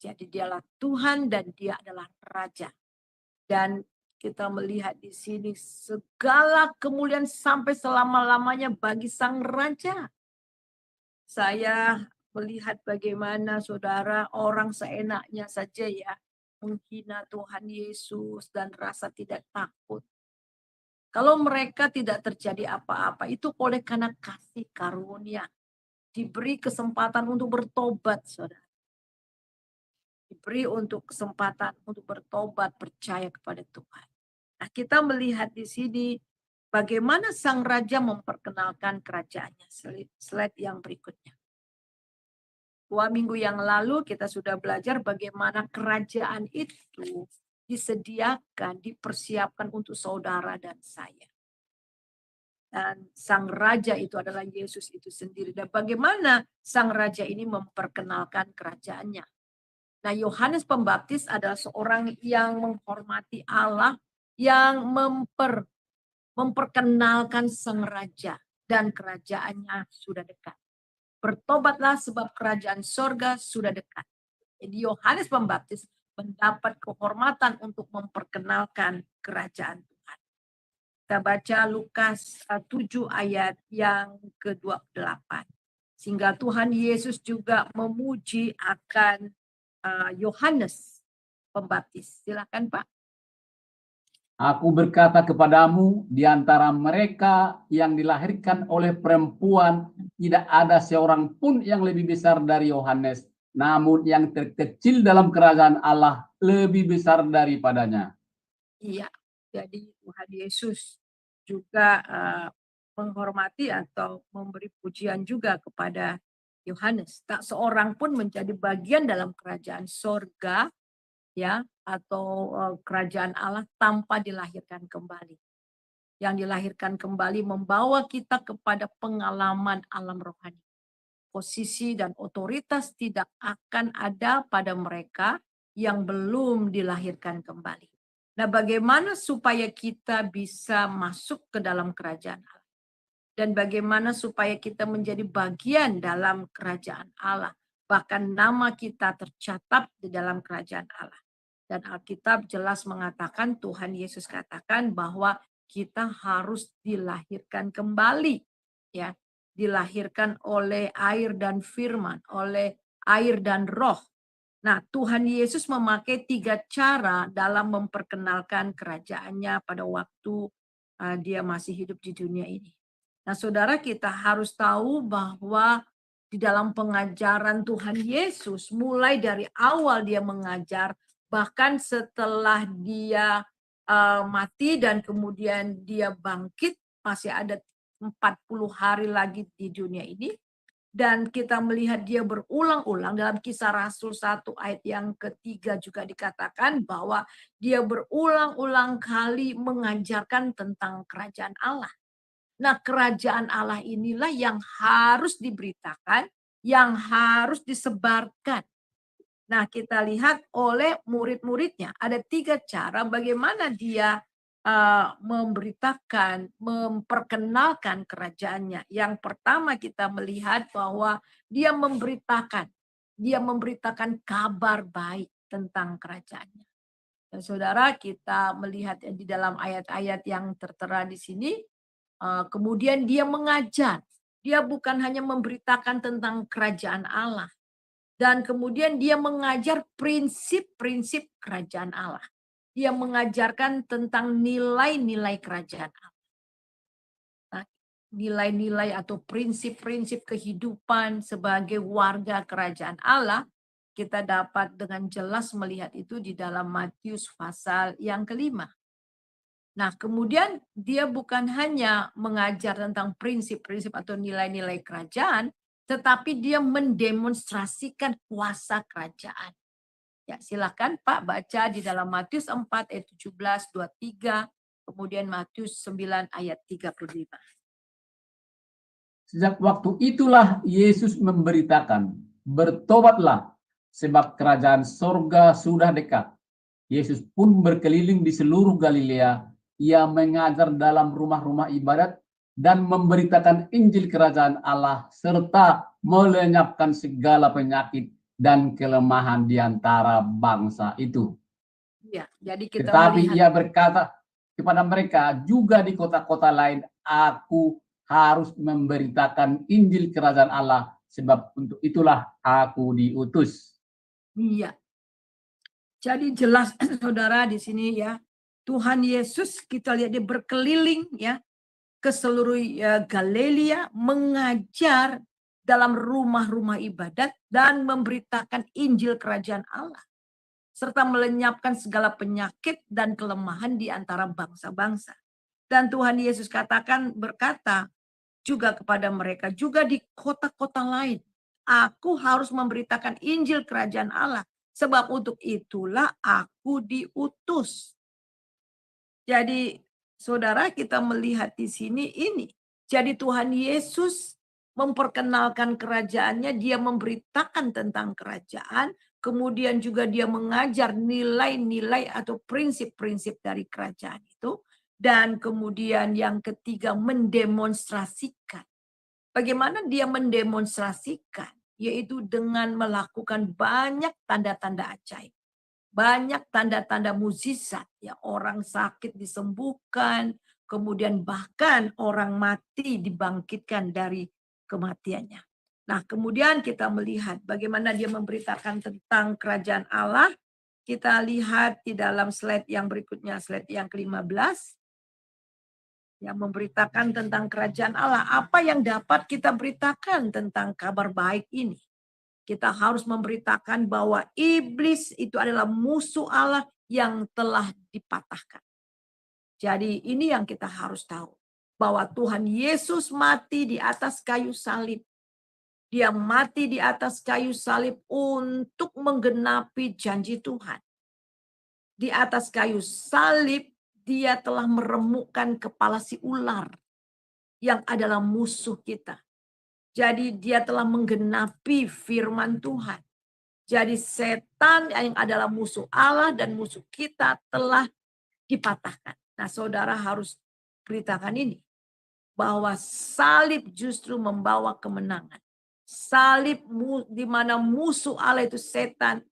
Speaker 3: Jadi dialah Tuhan dan dia adalah raja. Dan kita melihat di sini segala kemuliaan sampai selama-lamanya bagi sang raja. Saya melihat bagaimana saudara orang seenaknya saja ya menghina Tuhan Yesus dan rasa tidak takut. Kalau mereka tidak terjadi apa-apa, itu oleh karena kasih karunia. Diberi kesempatan untuk bertobat, saudara. Diberi untuk kesempatan untuk bertobat, percaya kepada Tuhan. Nah, kita melihat di sini bagaimana sang raja memperkenalkan kerajaannya. Slide yang berikutnya. 2 minggu yang lalu kita sudah belajar bagaimana kerajaan itu disediakan, dipersiapkan untuk saudara dan saya. Dan sang raja itu adalah Yesus itu sendiri. Dan bagaimana sang raja ini memperkenalkan kerajaannya. Nah, Yohanes Pembaptis adalah seorang yang menghormati Allah, yang memperkenalkan sang raja dan kerajaannya sudah dekat. Bertobatlah sebab kerajaan sorga sudah dekat. Jadi Yohanes Pembaptis mendapat kehormatan untuk memperkenalkan kerajaan Tuhan. Kita baca Lukas 7 ayat yang ke-28. Sehingga Tuhan Yesus juga memuji akan Yohanes Pembaptis. Silakan Pak.
Speaker 1: Aku berkata kepadamu, di antara mereka yang dilahirkan oleh perempuan, tidak ada seorang pun yang lebih besar dari Yohanes. Namun yang terkecil dalam kerajaan Allah lebih besar daripadanya.
Speaker 3: Iya, jadi Tuhan Yesus juga menghormati atau memberi pujian juga kepada Yohanes. Tak seorang pun menjadi bagian dalam kerajaan sorga, ya, atau kerajaan Allah tanpa dilahirkan kembali. Yang dilahirkan kembali membawa kita kepada pengalaman alam rohani. Posisi dan otoritas tidak akan ada pada mereka yang belum dilahirkan kembali. Nah, bagaimana supaya kita bisa masuk ke dalam kerajaan Allah? Dan bagaimana supaya kita menjadi bagian dalam kerajaan Allah? Bahkan nama kita tercatat di dalam kerajaan Allah. Dan Alkitab jelas mengatakan, Tuhan Yesus katakan bahwa kita harus dilahirkan kembali, ya, dilahirkan oleh air dan firman, oleh air dan roh. Nah, Tuhan Yesus memakai 3 cara dalam memperkenalkan kerajaannya pada waktu dia masih hidup di dunia ini. Nah, saudara, kita harus tahu bahwa di dalam pengajaran Tuhan Yesus, mulai dari awal dia mengajar, bahkan setelah dia mati dan kemudian dia bangkit, masih ada 40 hari lagi di dunia ini. Dan kita melihat dia berulang-ulang dalam Kisah Rasul 1 ayat yang ketiga juga dikatakan bahwa dia berulang-ulang kali mengajarkan tentang kerajaan Allah. Nah, kerajaan Allah inilah yang harus diberitakan, yang harus disebarkan. Nah, kita lihat oleh murid-muridnya. Ada 3 cara bagaimana dia memberitakan, memperkenalkan kerajaannya. Yang pertama kita melihat bahwa dia memberitakan kabar baik tentang kerajaannya. Dan saudara, kita melihat di dalam ayat-ayat yang tertera di sini, kemudian dia mengajar. Dia bukan hanya memberitakan tentang kerajaan Allah. Dan kemudian dia mengajar prinsip-prinsip kerajaan Allah. Dia mengajarkan tentang nilai-nilai kerajaan Allah. Nah, nilai-nilai atau prinsip-prinsip kehidupan sebagai warga kerajaan Allah, kita dapat dengan jelas melihat itu di dalam Matius pasal yang ke-5. Nah, kemudian dia bukan hanya mengajar tentang prinsip-prinsip atau nilai-nilai kerajaan, tetapi dia mendemonstrasikan kuasa kerajaan. Ya, silakan Pak baca di dalam Matius 4 ayat 17, 23, kemudian Matius 9 ayat 35.
Speaker 1: Sejak waktu itulah Yesus memberitakan, bertobatlah sebab kerajaan sorga sudah dekat. Yesus pun berkeliling di seluruh Galilea. Ia mengajar dalam rumah-rumah ibadat dan memberitakan Injil kerajaan Allah serta melenyapkan segala penyakit dan kelemahan di antara bangsa itu.
Speaker 3: Ya, jadi kita
Speaker 1: Tetapi
Speaker 3: melihat,
Speaker 1: ia berkata kepada mereka, juga di kota-kota lain aku harus memberitakan Injil kerajaan Allah, sebab untuk itulah aku diutus.
Speaker 3: iya. Jadi jelas saudara di sini ya, Tuhan Yesus kita lihat dia berkeliling ya ke seluruh Galilea mengajar dalam rumah-rumah ibadat dan memberitakan Injil Kerajaan Allah serta melenyapkan segala penyakit dan kelemahan di antara bangsa-bangsa. Dan Tuhan Yesus berkata juga kepada mereka, juga di kota-kota lain, aku harus memberitakan Injil Kerajaan Allah, sebab untuk itulah aku diutus. Jadi saudara, kita melihat di sini ini. Jadi Tuhan Yesus memperkenalkan kerajaannya, dia memberitakan tentang kerajaan, kemudian juga dia mengajar nilai-nilai atau prinsip-prinsip dari kerajaan itu. Dan kemudian yang ketiga, mendemonstrasikan. Bagaimana dia mendemonstrasikan? Yaitu dengan melakukan banyak tanda-tanda ajaib. Banyak tanda-tanda mukjizat. Ya, orang sakit disembuhkan. Kemudian bahkan orang mati dibangkitkan dari kematiannya. Nah, kemudian kita melihat bagaimana dia memberitakan tentang kerajaan Allah. Kita lihat di dalam slide yang berikutnya, slide yang ke-15. Yang memberitakan tentang kerajaan Allah. Apa yang dapat kita beritakan tentang kabar baik ini? Kita harus memberitakan bahwa iblis itu adalah musuh Allah yang telah dipatahkan. Jadi ini yang kita harus tahu. Bahwa Tuhan Yesus mati di atas kayu salib. Dia mati di atas kayu salib untuk menggenapi janji Tuhan. Di atas kayu salib dia telah meremukkan kepala si ular yang adalah musuh kita. Jadi dia telah menggenapi firman Tuhan. Jadi setan yang adalah musuh Allah dan musuh kita telah dipatahkan. Nah, saudara harus beritakan ini. Bahwa salib justru membawa kemenangan. Salib di mana musuh Allah itu setan,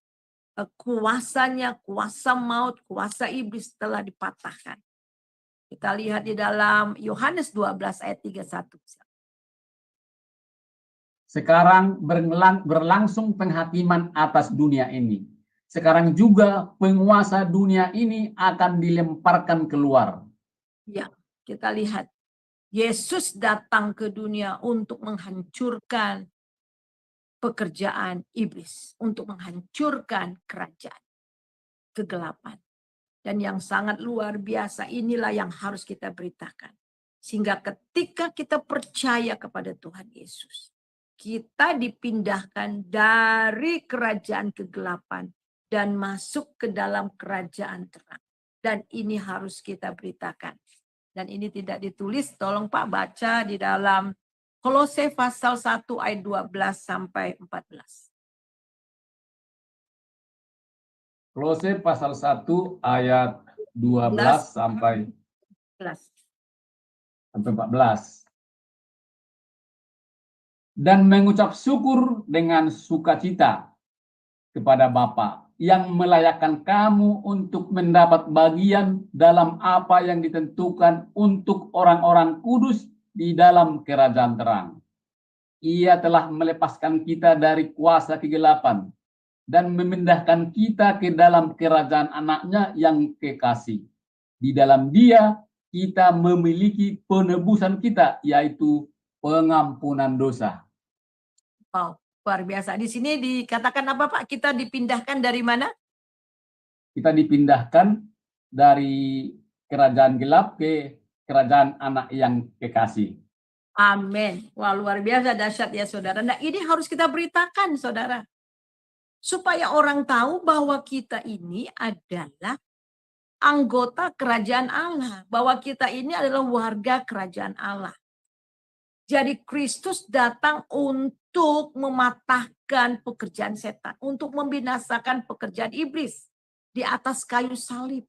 Speaker 3: kuasanya, kuasa maut, kuasa iblis telah dipatahkan. Kita lihat di dalam Yohanes 12 ayat 31.
Speaker 1: Sekarang berlangsung penghakiman atas dunia ini. Sekarang juga penguasa dunia ini akan dilemparkan keluar.
Speaker 3: Ya, kita lihat. Yesus datang ke dunia untuk menghancurkan pekerjaan iblis. Untuk menghancurkan kerajaan kegelapan. Dan yang sangat luar biasa inilah yang harus kita beritakan. Sehingga ketika kita percaya kepada Tuhan Yesus, kita dipindahkan dari kerajaan kegelapan dan masuk ke dalam kerajaan terang. Dan ini harus kita beritakan. Dan ini tidak ditulis, tolong Pak baca di dalam Kolose pasal 1 ayat 12 sampai 14.
Speaker 1: Kolose pasal 1 ayat 12 sampai 14. Dan mengucap syukur dengan sukacita kepada Bapa yang melayakkan kamu untuk mendapat bagian dalam apa yang ditentukan untuk orang-orang kudus di dalam kerajaan terang. Ia telah melepaskan kita dari kuasa kegelapan dan memindahkan kita ke dalam kerajaan anaknya yang kekasih. Di dalam dia kita memiliki penebusan kita, yaitu pengampunan dosa.
Speaker 3: Wow, luar biasa. Di sini dikatakan apa Pak? Kita dipindahkan dari mana?
Speaker 1: Kita dipindahkan dari kerajaan gelap ke kerajaan anak yang kekasih.
Speaker 3: Amin. Wah, luar biasa dahsyat ya saudara. Nah, ini harus kita beritakan saudara. Supaya orang tahu bahwa kita ini adalah anggota kerajaan Allah. Bahwa kita ini adalah warga kerajaan Allah. Jadi Kristus datang untuk mematahkan pekerjaan setan. Untuk membinasakan pekerjaan iblis di atas kayu salib.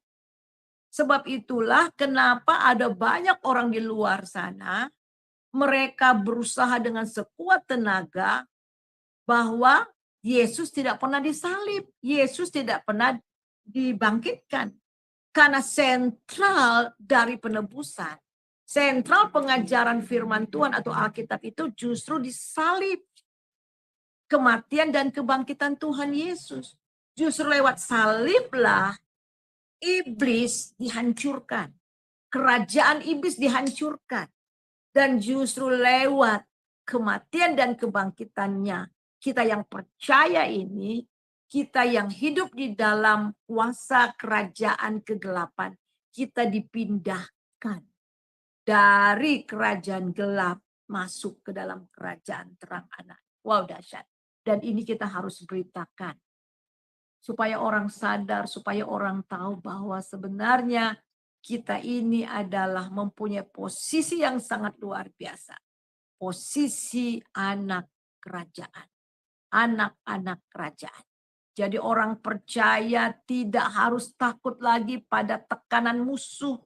Speaker 3: Sebab itulah kenapa ada banyak orang di luar sana. Mereka berusaha dengan sekuat tenaga bahwa Yesus tidak pernah disalib. Yesus tidak pernah dibangkitkan. Karena sentral dari penebusan. Sentral pengajaran firman Tuhan atau Alkitab itu justru disalib. Kematian dan kebangkitan Tuhan Yesus. Justru lewat saliblah iblis dihancurkan. Kerajaan iblis dihancurkan. Dan justru lewat kematian dan kebangkitannya, kita yang percaya ini, kita yang hidup di dalam kuasa kerajaan kegelapan, kita dipindahkan dari kerajaan gelap masuk ke dalam kerajaan terang anak. Wow, dahsyat. Dan ini kita harus beritakan. Supaya orang sadar, supaya orang tahu bahwa sebenarnya kita ini adalah mempunyai posisi yang sangat luar biasa. Posisi anak kerajaan. Anak-anak kerajaan. Jadi orang percaya tidak harus takut lagi pada tekanan musuh.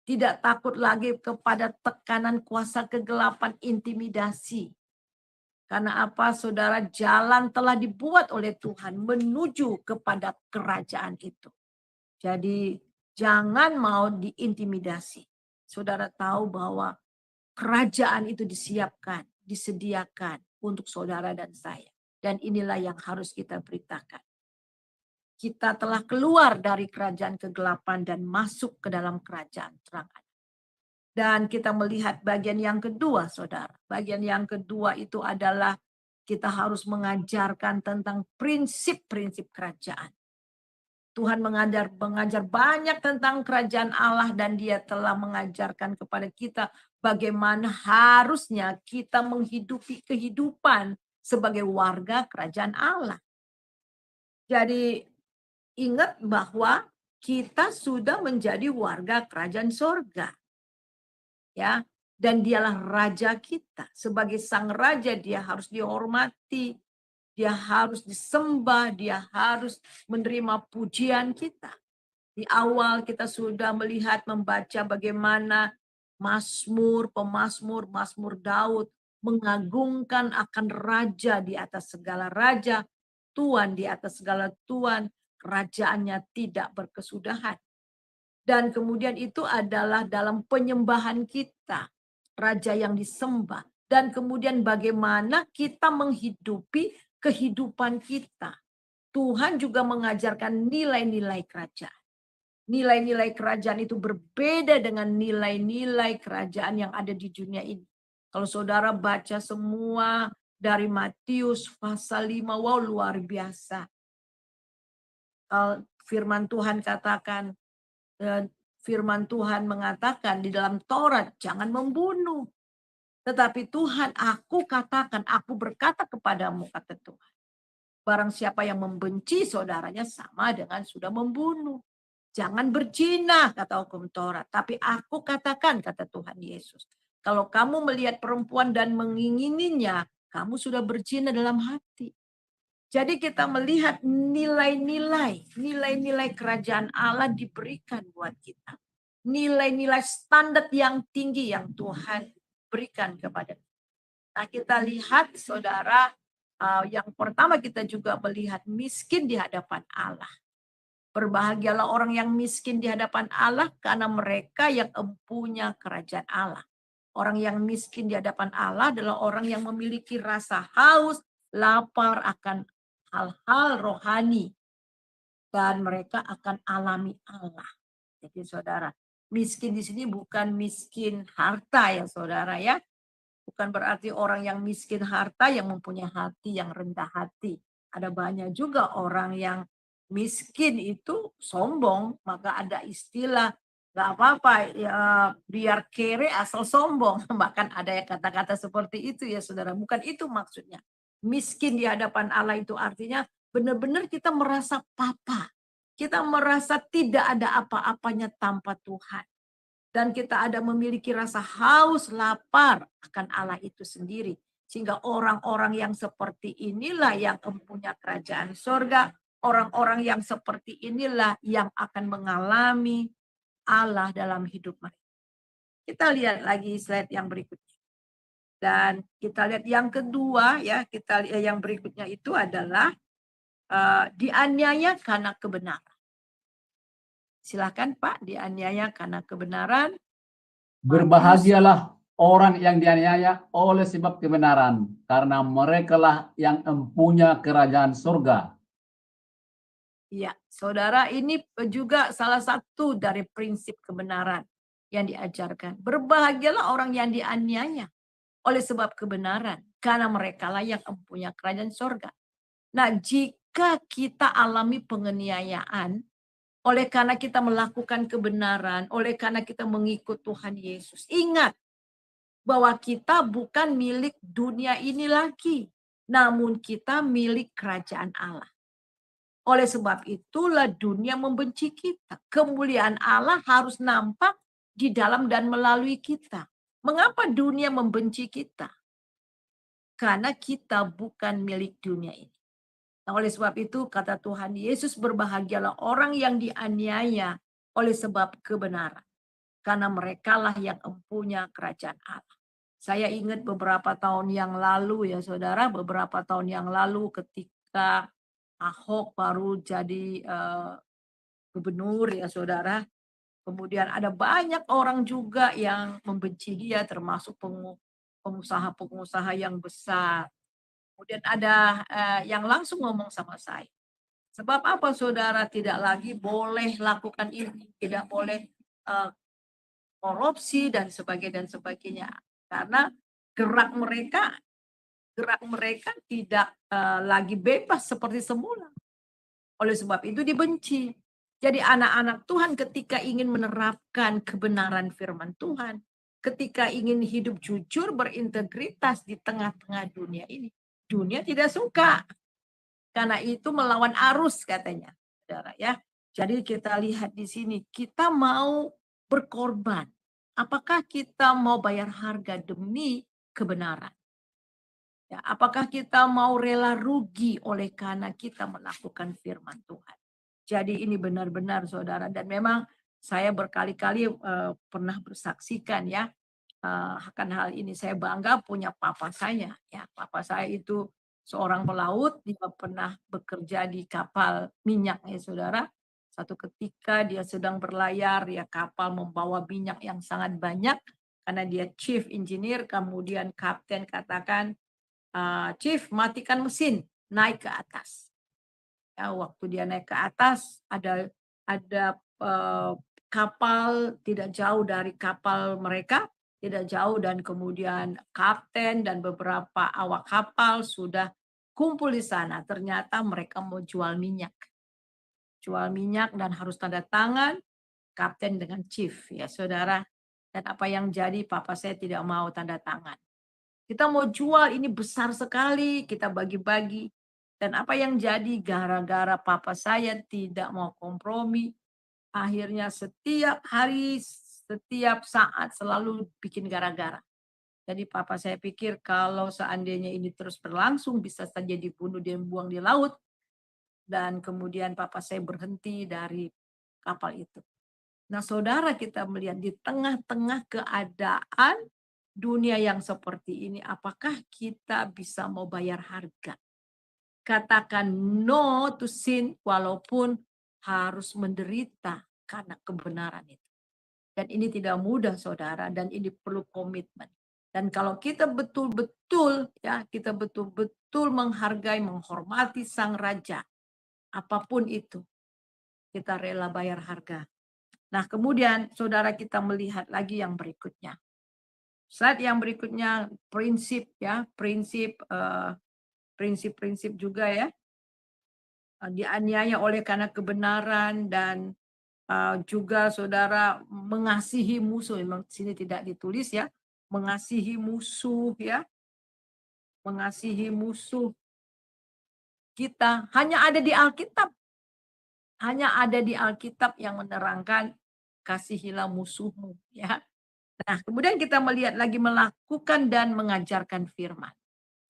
Speaker 3: Tidak takut lagi kepada tekanan kuasa kegelapan, intimidasi. Karena apa, saudara? Jalan telah dibuat oleh Tuhan menuju kepada kerajaan itu. Jadi jangan mau diintimidasi. Saudara tahu bahwa kerajaan itu disiapkan, disediakan untuk saudara dan saya. Dan inilah yang harus kita beritakan. Kita telah keluar dari kerajaan kegelapan dan masuk ke dalam kerajaan terang. Dan kita melihat bagian yang kedua, saudara. Bagian yang kedua itu adalah kita harus mengajarkan tentang prinsip-prinsip kerajaan. Tuhan mengajar banyak tentang kerajaan Allah dan Dia telah mengajarkan kepada kita bagaimana harusnya kita menghidupi kehidupan sebagai warga kerajaan Allah. Jadi ingat bahwa kita sudah menjadi warga kerajaan sorga. Ya, dan dialah raja kita. Sebagai sang raja dia harus dihormati, dia harus disembah, dia harus menerima pujian kita. Di awal kita sudah melihat, membaca bagaimana Mazmur Daud mengagungkan akan raja di atas segala raja, Tuhan di atas segala Tuhan, kerajaannya tidak berkesudahan. Dan kemudian itu adalah dalam penyembahan kita, raja yang disembah. Dan kemudian bagaimana kita menghidupi kehidupan kita. Tuhan juga mengajarkan nilai-nilai kerajaan. Nilai-nilai kerajaan itu berbeda dengan nilai-nilai kerajaan yang ada di dunia ini. Kalau saudara baca semua dari Matius pasal 5, wow luar biasa. Firman Tuhan katakan, firman Tuhan mengatakan di dalam Taurat, jangan membunuh. Tetapi Tuhan, aku katakan, aku berkata kepadamu, kata Tuhan. Barang siapa yang membenci saudaranya sama dengan sudah membunuh. Jangan berzina, kata hukum Taurat. Tapi aku katakan, kata Tuhan Yesus. Kalau kamu melihat perempuan dan mengingininya, kamu sudah berzina dalam hati. Jadi kita melihat nilai-nilai kerajaan Allah diberikan buat kita. Nilai-nilai standar yang tinggi yang Tuhan berikan kepada kita. Nah, kita lihat saudara, yang pertama kita juga melihat miskin di hadapan Allah. Berbahagialah orang yang miskin di hadapan Allah karena mereka yang empunya kerajaan Allah. Orang yang miskin di hadapan Allah adalah orang yang memiliki rasa haus, lapar akan hal-hal rohani. Dan mereka akan alami Allah. Jadi saudara, miskin di sini bukan miskin harta ya saudara ya. Bukan berarti orang yang miskin harta yang mempunyai hati yang rendah hati. Ada banyak juga orang yang miskin itu sombong. Maka ada istilah, gak apa-apa ya, biar kere asal sombong. Bahkan ada yang kata-kata seperti itu ya saudara. Bukan itu maksudnya. Miskin di hadapan Allah itu artinya benar-benar kita merasa papa. Kita merasa tidak ada apa-apanya tanpa Tuhan. Dan kita ada memiliki rasa haus, lapar akan Allah itu sendiri. Sehingga orang-orang yang seperti inilah yang mempunyai kerajaan surga. Orang-orang yang seperti inilah yang akan mengalami Allah dalam hidup mereka. Kita lihat lagi slide yang berikutnya. Dan kita lihat yang kedua ya, kita lihat yang berikutnya itu adalah dianiaya karena kebenaran. Silakan Pak, dianiaya karena kebenaran.
Speaker 1: Berbahagialah orang yang dianiaya oleh sebab kebenaran, karena merekalah yang empunya kerajaan surga.
Speaker 3: Ya, saudara, ini juga salah satu dari prinsip kebenaran yang diajarkan. Berbahagialah orang yang dianiaya oleh sebab kebenaran, karena merekalah yang mempunyai kerajaan sorga. Nah, jika kita alami penganiayaan, oleh karena kita melakukan kebenaran, oleh karena kita mengikut Tuhan Yesus, ingat bahwa kita bukan milik dunia ini lagi, namun kita milik kerajaan Allah. Oleh sebab itulah dunia membenci kita. Kemuliaan Allah harus nampak di dalam dan melalui kita. Mengapa dunia membenci kita? Karena kita bukan milik dunia ini. Nah, oleh sebab itu kata Tuhan Yesus, berbahagialah orang yang dianiaya oleh sebab kebenaran. Karena merekalah yang mempunyai kerajaan Allah. Saya ingat beberapa tahun yang lalu ya saudara, beberapa tahun yang lalu ketika Ahok baru jadi gubernur ya saudara. Kemudian ada banyak orang juga yang membenci dia, termasuk pengusaha-pengusaha yang besar. Kemudian ada yang langsung ngomong sama saya. Sebab apa saudara tidak lagi boleh lakukan ini, tidak boleh korupsi dan sebagainya. Karena gerak mereka tidak lagi bebas seperti semula. Oleh sebab itu dibenci. Jadi anak-anak Tuhan ketika ingin menerapkan kebenaran firman Tuhan, ketika ingin hidup jujur, berintegritas di tengah-tengah dunia ini, dunia tidak suka. Karena itu melawan arus katanya, saudara ya. Jadi kita lihat di sini, kita mau berkorban. Apakah kita mau bayar harga demi kebenaran? Ya, apakah kita mau rela rugi oleh karena kita melakukan firman Tuhan? Jadi ini benar-benar saudara, dan memang saya berkali-kali pernah bersaksikan ya akan hal ini. Saya bangga punya papa saya. Ya, papa saya itu seorang pelaut, dia pernah bekerja di kapal minyak ya saudara. Satu ketika dia sedang berlayar, ya kapal membawa minyak yang sangat banyak karena dia chief engineer, kemudian kapten katakan, Chief, matikan mesin, naik ke atas. Ya, waktu dia naik ke atas, ada kapal tidak jauh dari kapal mereka, tidak jauh, dan kemudian kapten dan beberapa awak kapal sudah kumpul di sana. Ternyata mereka mau jual minyak. Jual minyak dan harus tanda tangan kapten dengan chief, ya saudara. Dan apa yang jadi, papa saya tidak mau tanda tangan. Kita mau jual, ini besar sekali, kita bagi-bagi. Dan apa yang jadi, gara-gara papa saya tidak mau kompromi, akhirnya setiap hari, setiap saat selalu bikin gara-gara. Jadi papa saya pikir kalau seandainya ini terus berlangsung, bisa saja dibunuh dan buang di laut. Dan kemudian papa saya berhenti dari kapal itu. Nah saudara, kita melihat di tengah-tengah keadaan dunia yang seperti ini, apakah kita bisa mau bayar harga? Katakan no to sin walaupun harus menderita karena kebenaran itu. Dan ini tidak mudah saudara, dan ini perlu komitmen. Dan kalau kita betul-betul ya, kita betul-betul menghargai, menghormati sang raja, apapun itu, kita rela bayar harga. Nah, kemudian saudara, kita melihat lagi yang berikutnya. Slide yang berikutnya, prinsip ya, prinsip juga ya. Dianiaya oleh karena kebenaran, dan juga saudara mengasihi musuh. Memang sini tidak ditulis ya, mengasihi musuh ya. Mengasihi musuh kita hanya ada di Alkitab. Hanya ada di Alkitab yang menerangkan kasihilah musuhmu ya. Nah, kemudian kita melihat lagi melakukan dan mengajarkan firman.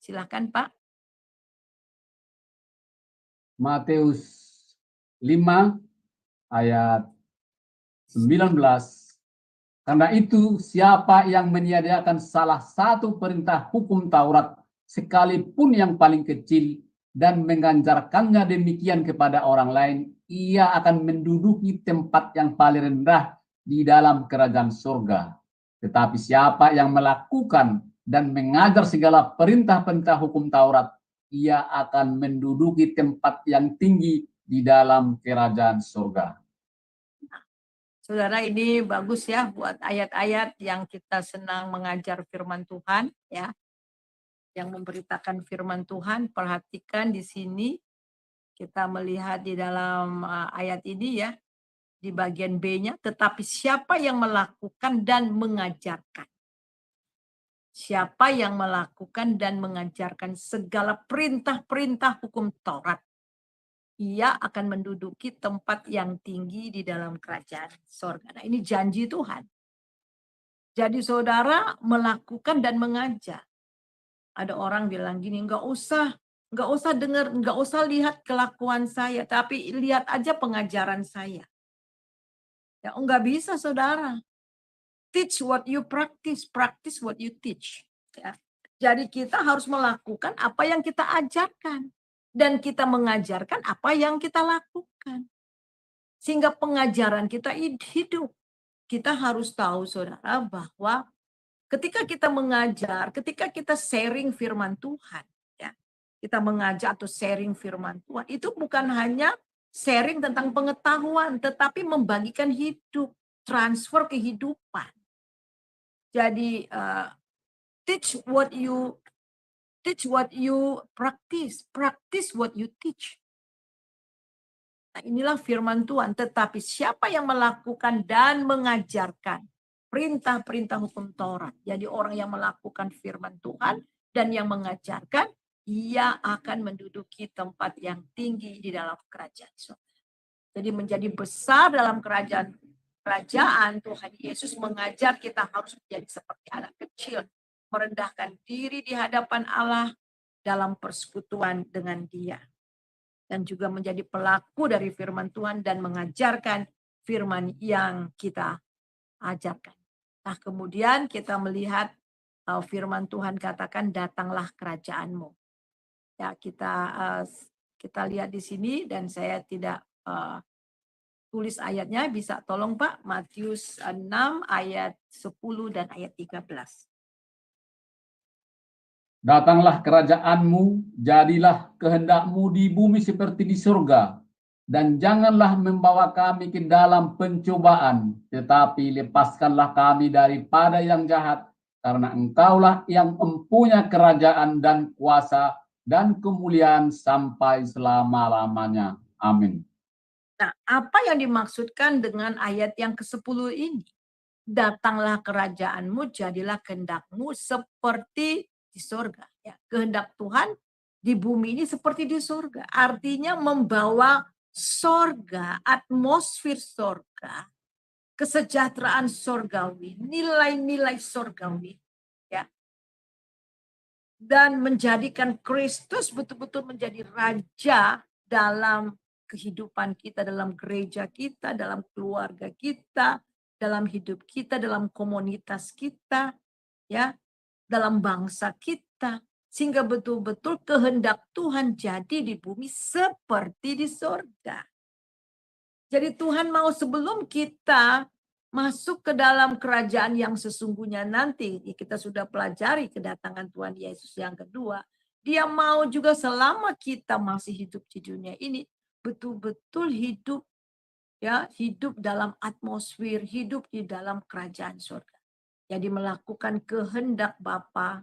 Speaker 3: Silakan Pak.
Speaker 1: Matius 5 ayat 19. Karena itu, siapa yang meniadakan salah satu perintah hukum Taurat, sekalipun yang paling kecil, dan mengajarkannya demikian kepada orang lain, ia akan menduduki tempat yang paling rendah di dalam kerajaan surga. Tetapi siapa yang melakukan dan mengajar segala perintah-perintah hukum Taurat, ia akan menduduki tempat yang tinggi di dalam kerajaan surga.
Speaker 3: Saudara, ini bagus ya buat ayat-ayat yang kita senang mengajar firman Tuhan ya. Yang memberitakan firman Tuhan, perhatikan di sini kita melihat di dalam ayat ini ya, di bagian B-nya, tetapi siapa yang melakukan dan mengajarkan. Siapa yang melakukan dan mengajarkan segala perintah-perintah hukum Taurat, ia akan menduduki tempat yang tinggi di dalam kerajaan sorga. Nah, ini janji Tuhan. Jadi saudara melakukan dan mengajar. Ada orang bilang gini, nggak usah dengar, nggak usah lihat kelakuan saya, tapi lihat aja pengajaran saya. Ya, nggak bisa saudara. Teach what you practice, practice what you teach. Ya. Jadi kita harus melakukan apa yang kita ajarkan. Dan kita mengajarkan apa yang kita lakukan. Sehingga pengajaran kita hidup. Kita harus tahu saudara bahwa ketika kita mengajar, ketika kita sharing firman Tuhan, ya, kita mengajar atau sharing firman Tuhan, itu bukan hanya sharing tentang pengetahuan, tetapi membagikan hidup, transfer kehidupan. Jadi teach what you practice, practice what you teach. Nah, inilah firman Tuhan. Tetapi siapa yang melakukan dan mengajarkan perintah-perintah hukum Taurat. Jadi orang yang melakukan firman Tuhan dan yang mengajarkan, ia akan menduduki tempat yang tinggi di dalam kerajaan surga. Jadi menjadi besar dalam kerajaan Tuhan Yesus mengajar kita harus menjadi seperti anak kecil, merendahkan diri di hadapan Allah dalam persekutuan dengan Dia. Dan juga menjadi pelaku dari firman Tuhan dan mengajarkan firman yang kita ajarkan. Nah, kemudian kita melihat firman Tuhan katakan, datanglah kerajaanmu. Ya, kita lihat di sini dan saya tidak tulis ayatnya, bisa tolong Pak, Matius 6 ayat 10 dan ayat 13.
Speaker 1: Datanglah kerajaanmu, jadilah kehendakmu di bumi seperti di surga. Dan janganlah membawa kami ke dalam pencobaan, tetapi lepaskanlah kami daripada yang jahat, karena Engkaulah yang mempunyai kerajaan dan kuasa dan kemuliaan sampai selama-lamanya. Amin.
Speaker 3: Nah, apa yang dimaksudkan dengan ayat yang ke-10 ini? Datanglah kerajaanmu, jadilah kehendakmu seperti di surga. Ya, kehendak Tuhan di bumi ini seperti di surga. Artinya membawa surga, atmosfer surga, kesejahteraan surgawi, nilai-nilai surgawi. Ya. Dan menjadikan Kristus betul-betul menjadi raja dalam kehidupan kita, dalam gereja kita, dalam keluarga kita, dalam hidup kita, dalam komunitas kita, ya, dalam bangsa kita, sehingga betul-betul kehendak Tuhan jadi di bumi seperti di surga. Jadi Tuhan mau sebelum kita masuk ke dalam kerajaan yang sesungguhnya nanti, kita sudah pelajari kedatangan Tuhan Yesus yang kedua, Dia mau juga selama kita masih hidup di dunia ini, betul-betul hidup, ya, hidup dalam atmosfer, hidup di dalam kerajaan surga. Jadi melakukan kehendak Bapa,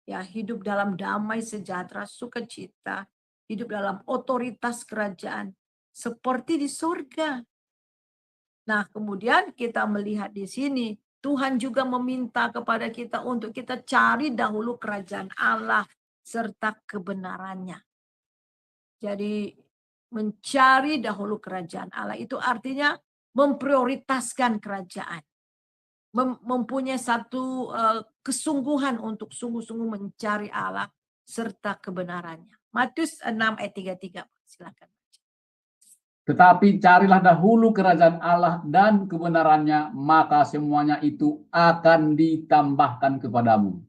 Speaker 3: ya, hidup dalam damai sejahtera, sukacita, hidup dalam otoritas kerajaan seperti di surga. Nah, kemudian kita melihat di sini Tuhan juga meminta kepada kita untuk kita cari dahulu kerajaan Allah serta kebenarannya. Jadi mencari dahulu kerajaan Allah itu artinya memprioritaskan kerajaan. Mempunyai satu kesungguhan untuk sungguh-sungguh mencari Allah serta kebenarannya. Matius 6 ayat 33. Silakan.
Speaker 1: Tetapi carilah dahulu kerajaan Allah dan kebenarannya, maka semuanya itu akan ditambahkan kepadamu.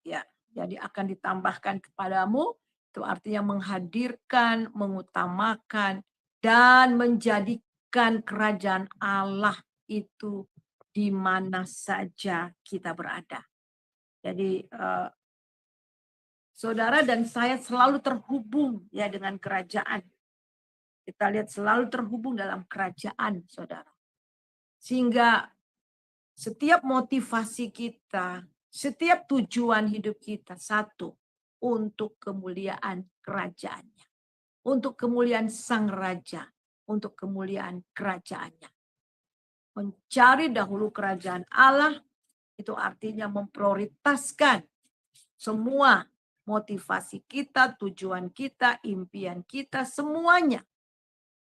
Speaker 3: Ya, jadi akan ditambahkan kepadamu, itu artinya menghadirkan, mengutamakan, dan menjadikan kerajaan Allah itu di mana saja kita berada. Jadi saudara dan saya selalu terhubung ya dengan kerajaan. Kita lihat selalu terhubung dalam kerajaan, saudara. Sehingga setiap motivasi kita, setiap tujuan hidup kita satu, untuk kemuliaan kerajaannya. Untuk kemuliaan sang raja, untuk kemuliaan kerajaannya. Mencari dahulu kerajaan Allah, itu artinya memprioritaskan semua motivasi kita, tujuan kita, impian kita, semuanya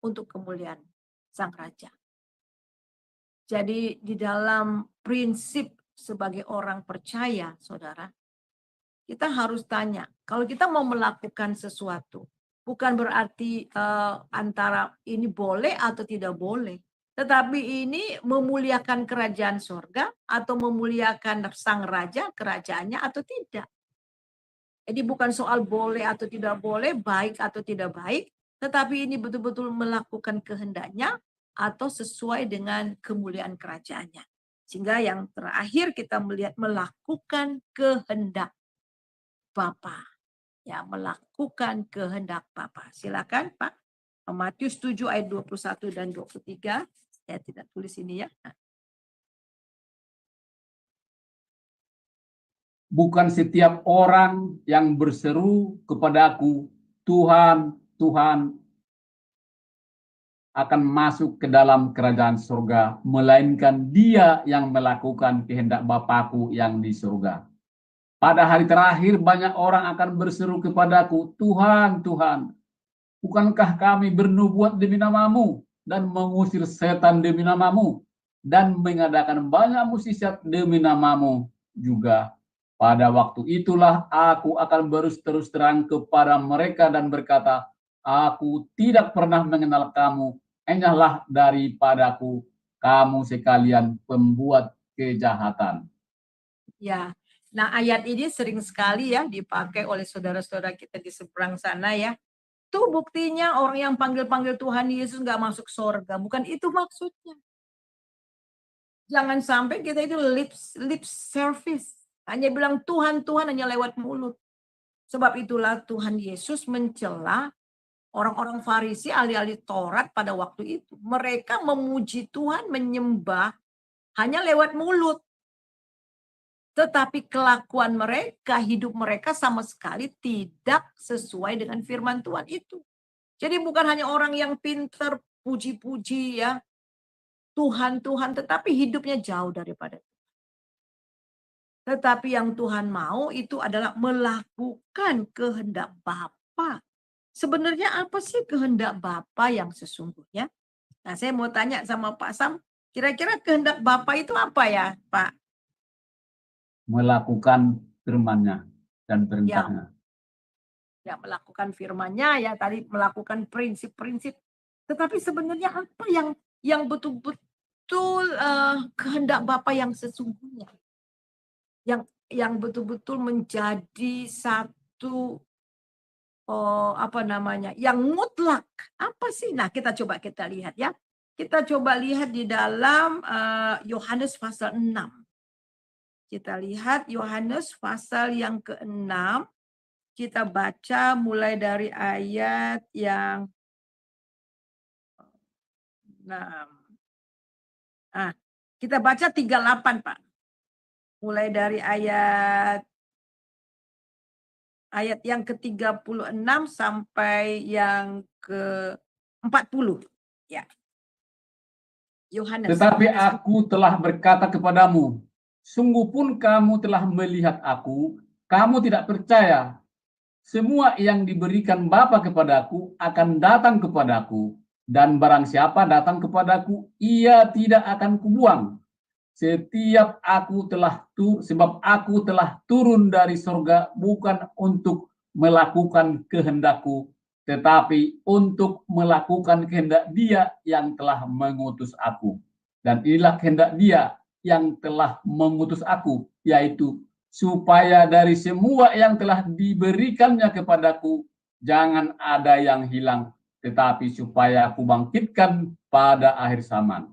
Speaker 3: untuk kemuliaan sang raja. Jadi di dalam prinsip sebagai orang percaya, saudara, kita harus tanya, kalau kita mau melakukan sesuatu, bukan berarti antara ini boleh atau tidak boleh, tetapi ini memuliakan kerajaan sorga atau memuliakan sang raja, kerajaannya atau tidak. Jadi bukan soal boleh atau tidak boleh, baik atau tidak baik, tetapi ini betul-betul melakukan kehendaknya atau sesuai dengan kemuliaan kerajaannya. Sehingga yang terakhir kita melihat melakukan kehendak Bapa. Ya, melakukan kehendak Bapa. Silakan Pak. Matius 7 ayat 21 dan 23. Saya tidak tulis ini ya.
Speaker 1: Bukan setiap orang yang berseru kepadaku, Tuhan, Tuhan, akan masuk ke dalam kerajaan surga, melainkan dia yang melakukan kehendak Bapakku yang di surga. Pada hari terakhir banyak orang akan berseru kepadaku, Tuhan, Tuhan, bukankah kami bernubuat demi namamu dan mengusir setan demi namamu dan mengadakan banyak mukjizat demi namamu juga. Pada waktu itulah aku akan berterus terang kepada mereka dan berkata, aku tidak pernah mengenal kamu, enyahlah daripadaku, kamu sekalian pembuat kejahatan.
Speaker 3: Ya, nah ayat ini sering sekali ya dipakai oleh saudara-saudara kita di seberang sana ya. Itu buktinya orang yang panggil-panggil Tuhan Yesus nggak masuk surga. Bukan itu maksudnya. Jangan sampai kita itu lip service. Hanya bilang Tuhan, Tuhan hanya lewat mulut. Sebab itulah Tuhan Yesus mencela orang-orang Farisi, ahli-ahli Taurat pada waktu itu. Mereka memuji Tuhan, menyembah hanya lewat mulut. Tetapi kelakuan mereka, hidup mereka sama sekali tidak sesuai dengan firman Tuhan itu. Jadi bukan hanya orang yang pintar, puji-puji ya, Tuhan, tetapi hidupnya jauh daripada itu. Tetapi yang Tuhan mau itu adalah melakukan kehendak Bapa. Sebenarnya apa sih kehendak Bapa yang sesungguhnya? Nah, saya mau tanya sama Pak Sam, kira-kira kehendak Bapa itu apa ya, Pak?
Speaker 1: Melakukan firman-Nya dan perintahnya.
Speaker 3: Ya, melakukan firman-Nya ya, tadi melakukan prinsip-prinsip. Tetapi sebenarnya apa yang betul-betul kehendak Bapa yang sesungguhnya? Yang betul-betul menjadi satu yang mutlak. Apa sih? Nah, kita lihat ya. Kita coba lihat di dalam Yohanes pasal 6. Kita lihat Yohanes pasal yang ke-6. Kita baca mulai dari ayat yang 6. Nah, kita baca 38, Pak. Mulai dari ayat yang ke-36 sampai yang ke-40. Ya. Yohanes.
Speaker 1: Tetapi aku telah berkata kepadamu, sungguh pun kamu telah melihat aku, kamu tidak percaya. Semua yang diberikan Bapa kepadaku akan datang kepadaku, dan barang siapa datang kepadaku, ia tidak akan kubuang. Sebab aku telah turun dari surga bukan untuk melakukan kehendakku, tetapi untuk melakukan kehendak Dia yang telah mengutus aku. Dan inilah kehendak Dia yang telah mengutus aku, yaitu supaya dari semua yang telah diberikannya kepadaku, jangan ada yang hilang, tetapi supaya aku bangkitkan pada akhir zaman.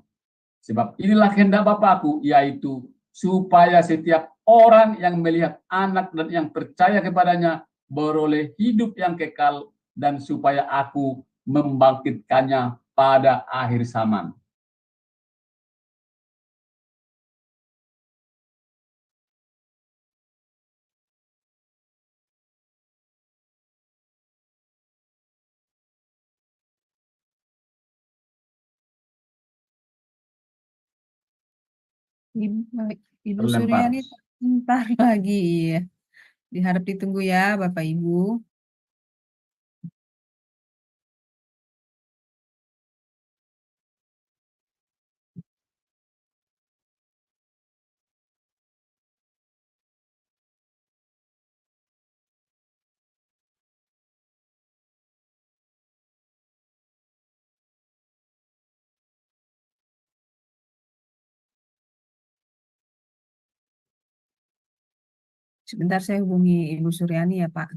Speaker 1: Sebab inilah kehendak Bapakku, yaitu supaya setiap orang yang melihat anak dan yang percaya kepadanya beroleh hidup yang kekal, dan supaya aku membangkitkannya pada akhir zaman.
Speaker 4: Ibu
Speaker 1: Terlempar.
Speaker 4: Suryani sebentar lagi ya. Diharap ditunggu ya Bapak Ibu. Sebentar saya hubungi Ibu Suryani ya Pak.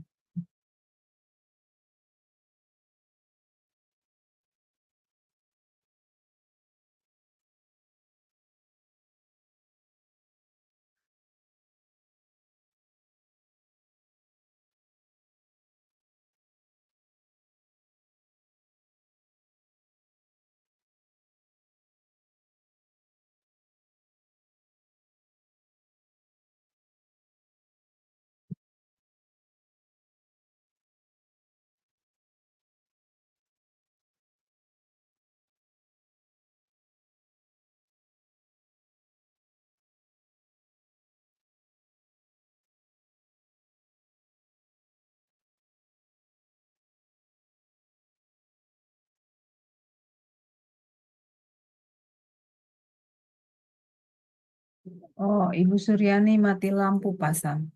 Speaker 4: Oh, Ibu Suryani mati lampu pasang.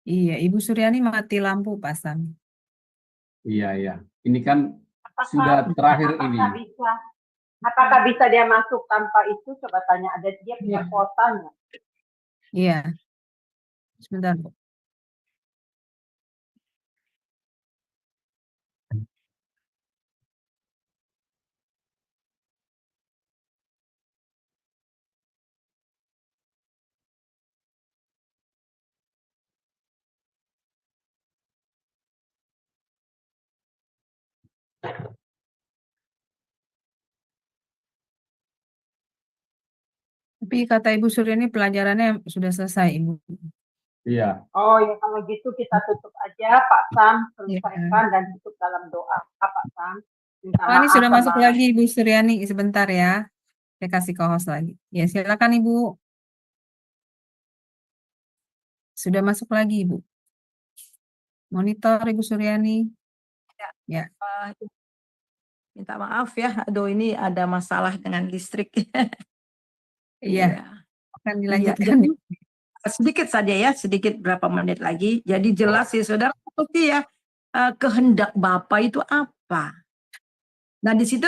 Speaker 4: Iya, Ibu Suryani mati lampu pasang.
Speaker 1: Iya, iya. Ini kan sudah terakhir ini.
Speaker 5: Apakah bisa dia masuk tanpa itu? Coba tanya, ada dia punya
Speaker 4: Iya.
Speaker 5: kuotanya.
Speaker 4: Iya. Sebentar, Bu. Tapi kata Ibu Suryani pelajarannya sudah selesai, Ibu.
Speaker 1: Iya.
Speaker 5: Oh ya, kalau gitu kita tutup aja, Pak Sam,
Speaker 4: Iya.
Speaker 5: selesaikan dan tutup dalam doa, Pak Sam. Minta
Speaker 4: Oh, ini
Speaker 5: maaf
Speaker 4: sudah masuk
Speaker 5: sama-
Speaker 4: lagi Ibu Suryani. Sebentar ya. Saya kasih ke host lagi. Ya, silakan Ibu. Sudah masuk lagi Ibu. Monitor Ibu Suryani. Ya.
Speaker 3: Minta maaf ya, aduh ini ada masalah dengan listrik.
Speaker 4: Iya. Akan dilanjutkan.
Speaker 3: Jadi, sedikit saja ya, sedikit berapa menit lagi. Jadi jelas ya saudara, seperti ya kehendak Bapa itu apa? Nah di situ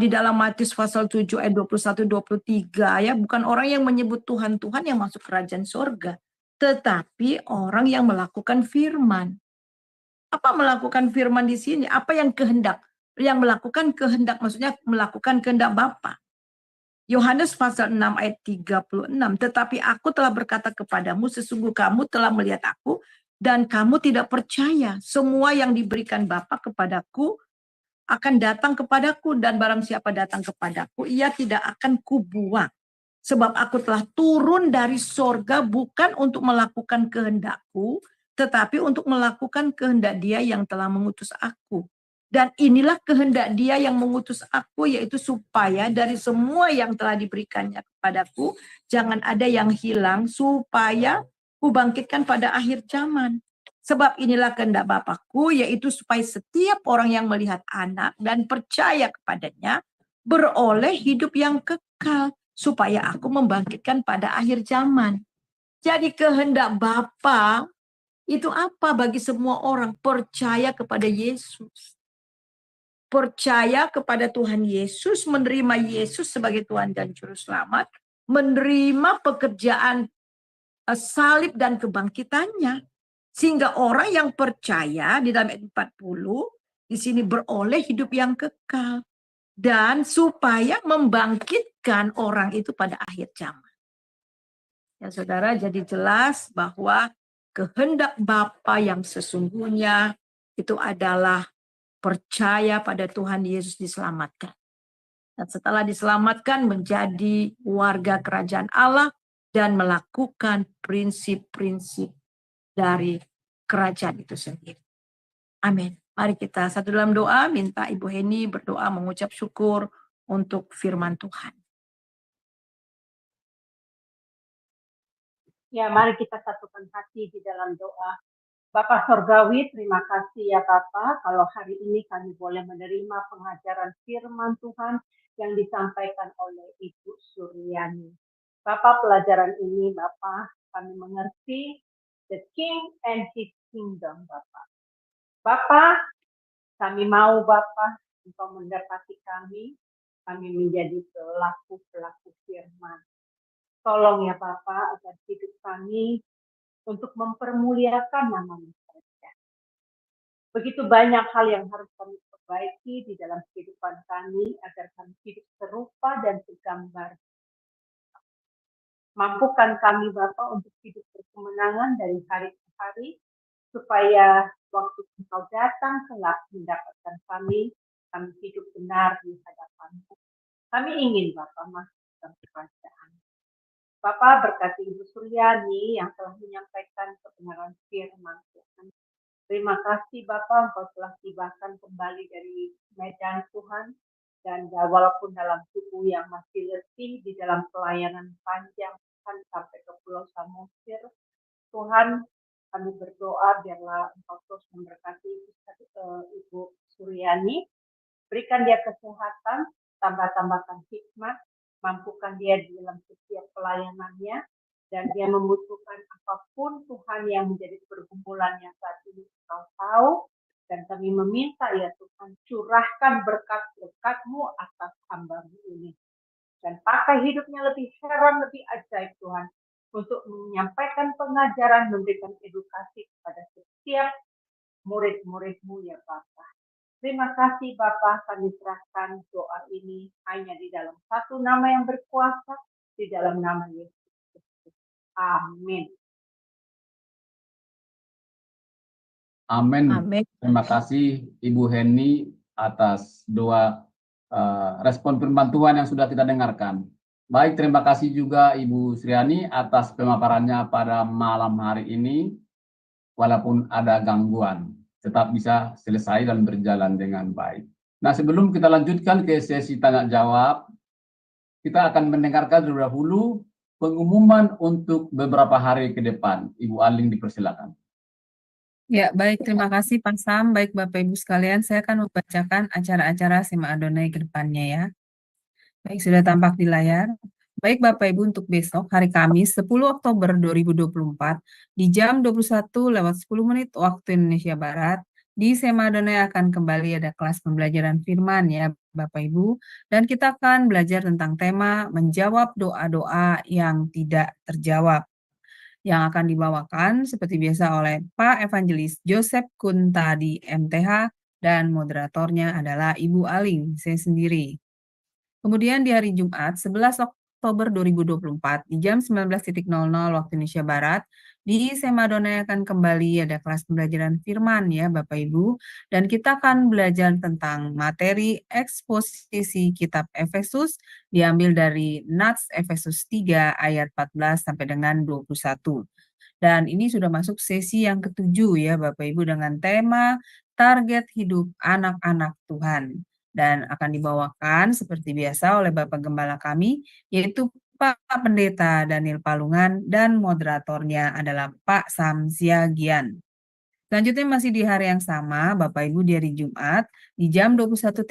Speaker 3: di dalam Matius pasal 7 ayat 21-23 ya, bukan orang yang menyebut Tuhan Tuhan yang masuk kerajaan surga, tetapi orang yang melakukan firman. Apa melakukan firman di sini? Apa yang kehendak? Yang melakukan kehendak maksudnya melakukan kehendak Bapa. Yohanes pasal 6 ayat 36, tetapi aku telah berkata kepadamu, sesungguh kamu telah melihat aku, dan kamu tidak percaya. Semua yang diberikan Bapa kepadaku akan datang kepadaku, dan barang siapa datang kepadaku, ia tidak akan kubuang. Sebab aku telah turun dari sorga bukan untuk melakukan kehendakku, tetapi untuk melakukan kehendak Dia yang telah mengutus aku. Dan inilah kehendak Dia yang mengutus aku, yaitu supaya dari semua yang telah diberikannya kepadaku, jangan ada yang hilang, supaya kubangkitkan pada akhir zaman. Sebab inilah kehendak Bapakku, yaitu supaya setiap orang yang melihat Anak dan percaya kepadanya, beroleh hidup yang kekal, supaya aku membangkitkan pada akhir zaman. Jadi kehendak Bapa itu apa bagi semua orang? Percaya kepada Yesus. Percaya kepada Tuhan Yesus, menerima Yesus sebagai Tuhan dan Juru Selamat, menerima pekerjaan salib dan kebangkitannya. Sehingga orang yang percaya di dalam ayat 40, di sini beroleh hidup yang kekal. Dan supaya membangkitkan orang itu pada akhir zaman. Ya saudara, jadi jelas bahwa kehendak Bapa yang sesungguhnya itu adalah percaya pada Tuhan Yesus diselamatkan. Dan setelah diselamatkan menjadi warga kerajaan Allah dan melakukan prinsip-prinsip dari kerajaan itu sendiri. Amin. Mari kita satu dalam doa, minta Ibu Heni berdoa mengucap syukur untuk firman Tuhan.
Speaker 5: Ya, mari kita satukan hati di dalam doa. Bapak Sorgawi, terima kasih ya Bapak, kalau hari ini kami boleh menerima pengajaran firman Tuhan yang disampaikan oleh Ibu Suryani. Bapak, pelajaran ini Bapak, kami mengerti the King and His Kingdom Bapak. Bapak, kami mau Bapak, Engkau mendapati kami menjadi pelaku-pelaku firman. Tolong ya Bapak, agar hidup kami untuk mempermuliakan nama-Mu saja. Begitu banyak hal yang harus kami perbaiki di dalam kehidupan kami agar kami hidup serupa dan segambar. Mampukan kami Bapa untuk hidup berkemenangan dari hari ke hari, supaya waktu Engkau datang kelak mendapatkan kami hidup benar di hadapan-Mu. Kami ingin Bapa masuk dalam kerajaan. Bapak berkati Ibu Suryani yang telah menyampaikan kebenaran firman Tuhan. Terima kasih Bapak, Engkau telah tibakan kembali dari medan Tuhan, dan walaupun dalam tubuh yang masih letih di dalam pelayanan panjang Tuhan sampai ke Pulau Samosir, Tuhan kami berdoa biarlah Engkau terus memberkati Ibu Suryani, berikan dia kesehatan, tambahkan hikmat, mampukan dia di dalam setiap pelayanannya, dan dia membutuhkan apapun Tuhan yang menjadi pergumulannya saat ini Engkau tahu, dan kami meminta ya Tuhan, curahkan berkat-berkat-Mu atas hamba-Mu ini, dan pakai hidupnya lebih heran, lebih ajaib Tuhan, untuk menyampaikan pengajaran, memberikan edukasi kepada setiap murid-murid-Mu ya Bapak. Terima kasih Bapak, kami serahkan doa ini hanya di dalam satu nama yang berkuasa, di dalam nama Yesus Kristus. Amin.
Speaker 1: Amin.
Speaker 3: Amin.
Speaker 1: Terima kasih Ibu Heni atas doa respon firman Tuhan yang sudah kita dengarkan. Baik, terima kasih juga Ibu Suryani atas pemaparannya pada malam hari ini. Walaupun ada gangguan, tetap bisa selesai dan berjalan dengan baik. Nah, sebelum kita lanjutkan ke sesi tanya jawab, kita akan mendengarkan terlebih dahulu pengumuman untuk beberapa hari ke depan. Ibu Aling dipersilakan.
Speaker 4: Ya, baik. Terima kasih Pak Sam. Baik Bapak Ibu sekalian, saya akan membacakan acara-acara Sema Adonai ke depannya ya. Baik, sudah tampak di layar. Baik Bapak Ibu, untuk besok hari Kamis 10 Oktober 2024 di jam 21:10 waktu Indonesia Barat, di Sema Adonai akan kembali ada kelas pembelajaran firman ya Bapak Ibu, dan kita akan belajar tentang tema menjawab doa-doa yang tidak terjawab, yang akan dibawakan seperti biasa oleh Pak Evangelis Joseph Kuntadi MTH, dan moderatornya adalah Ibu Aling, saya sendiri. Kemudian di hari Jumat 11 Oktober 2024 di jam 19.00 waktu Indonesia Barat, di Sema Adonai akan kembali ada kelas pembelajaran firman ya Bapak Ibu, dan kita akan belajar tentang materi eksposisi kitab Efesus diambil dari Nats Efesus 3 ayat 14 sampai dengan 21. Dan ini sudah masuk sesi yang ke-7 ya Bapak Ibu, dengan tema target hidup anak-anak Tuhan. Dan akan dibawakan seperti biasa oleh Bapak Gembala kami, yaitu Pak Pendeta Daniel Palungan, dan moderatornya adalah Pak Sam Siagian. Selanjutnya masih di hari yang sama, Bapak Ibu, di hari Jumat, di jam 21.00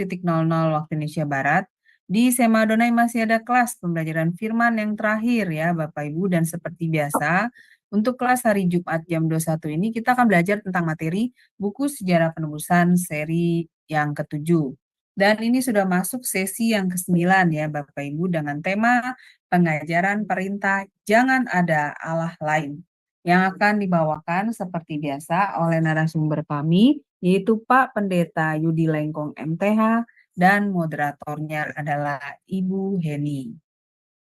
Speaker 4: waktu Indonesia Barat, di Sema Adonai masih ada kelas pembelajaran firman yang terakhir ya Bapak Ibu, dan seperti biasa, untuk kelas hari Jumat jam 21 ini kita akan belajar tentang materi buku sejarah penebusan seri yang ke-7. Dan ini sudah masuk sesi yang ke-9 ya Bapak Ibu, dengan tema pengajaran perintah jangan ada Allah lain, yang akan dibawakan seperti biasa oleh narasumber kami, yaitu Pak Pendeta Yudi Lengkong MTH, dan moderatornya adalah Ibu Heni.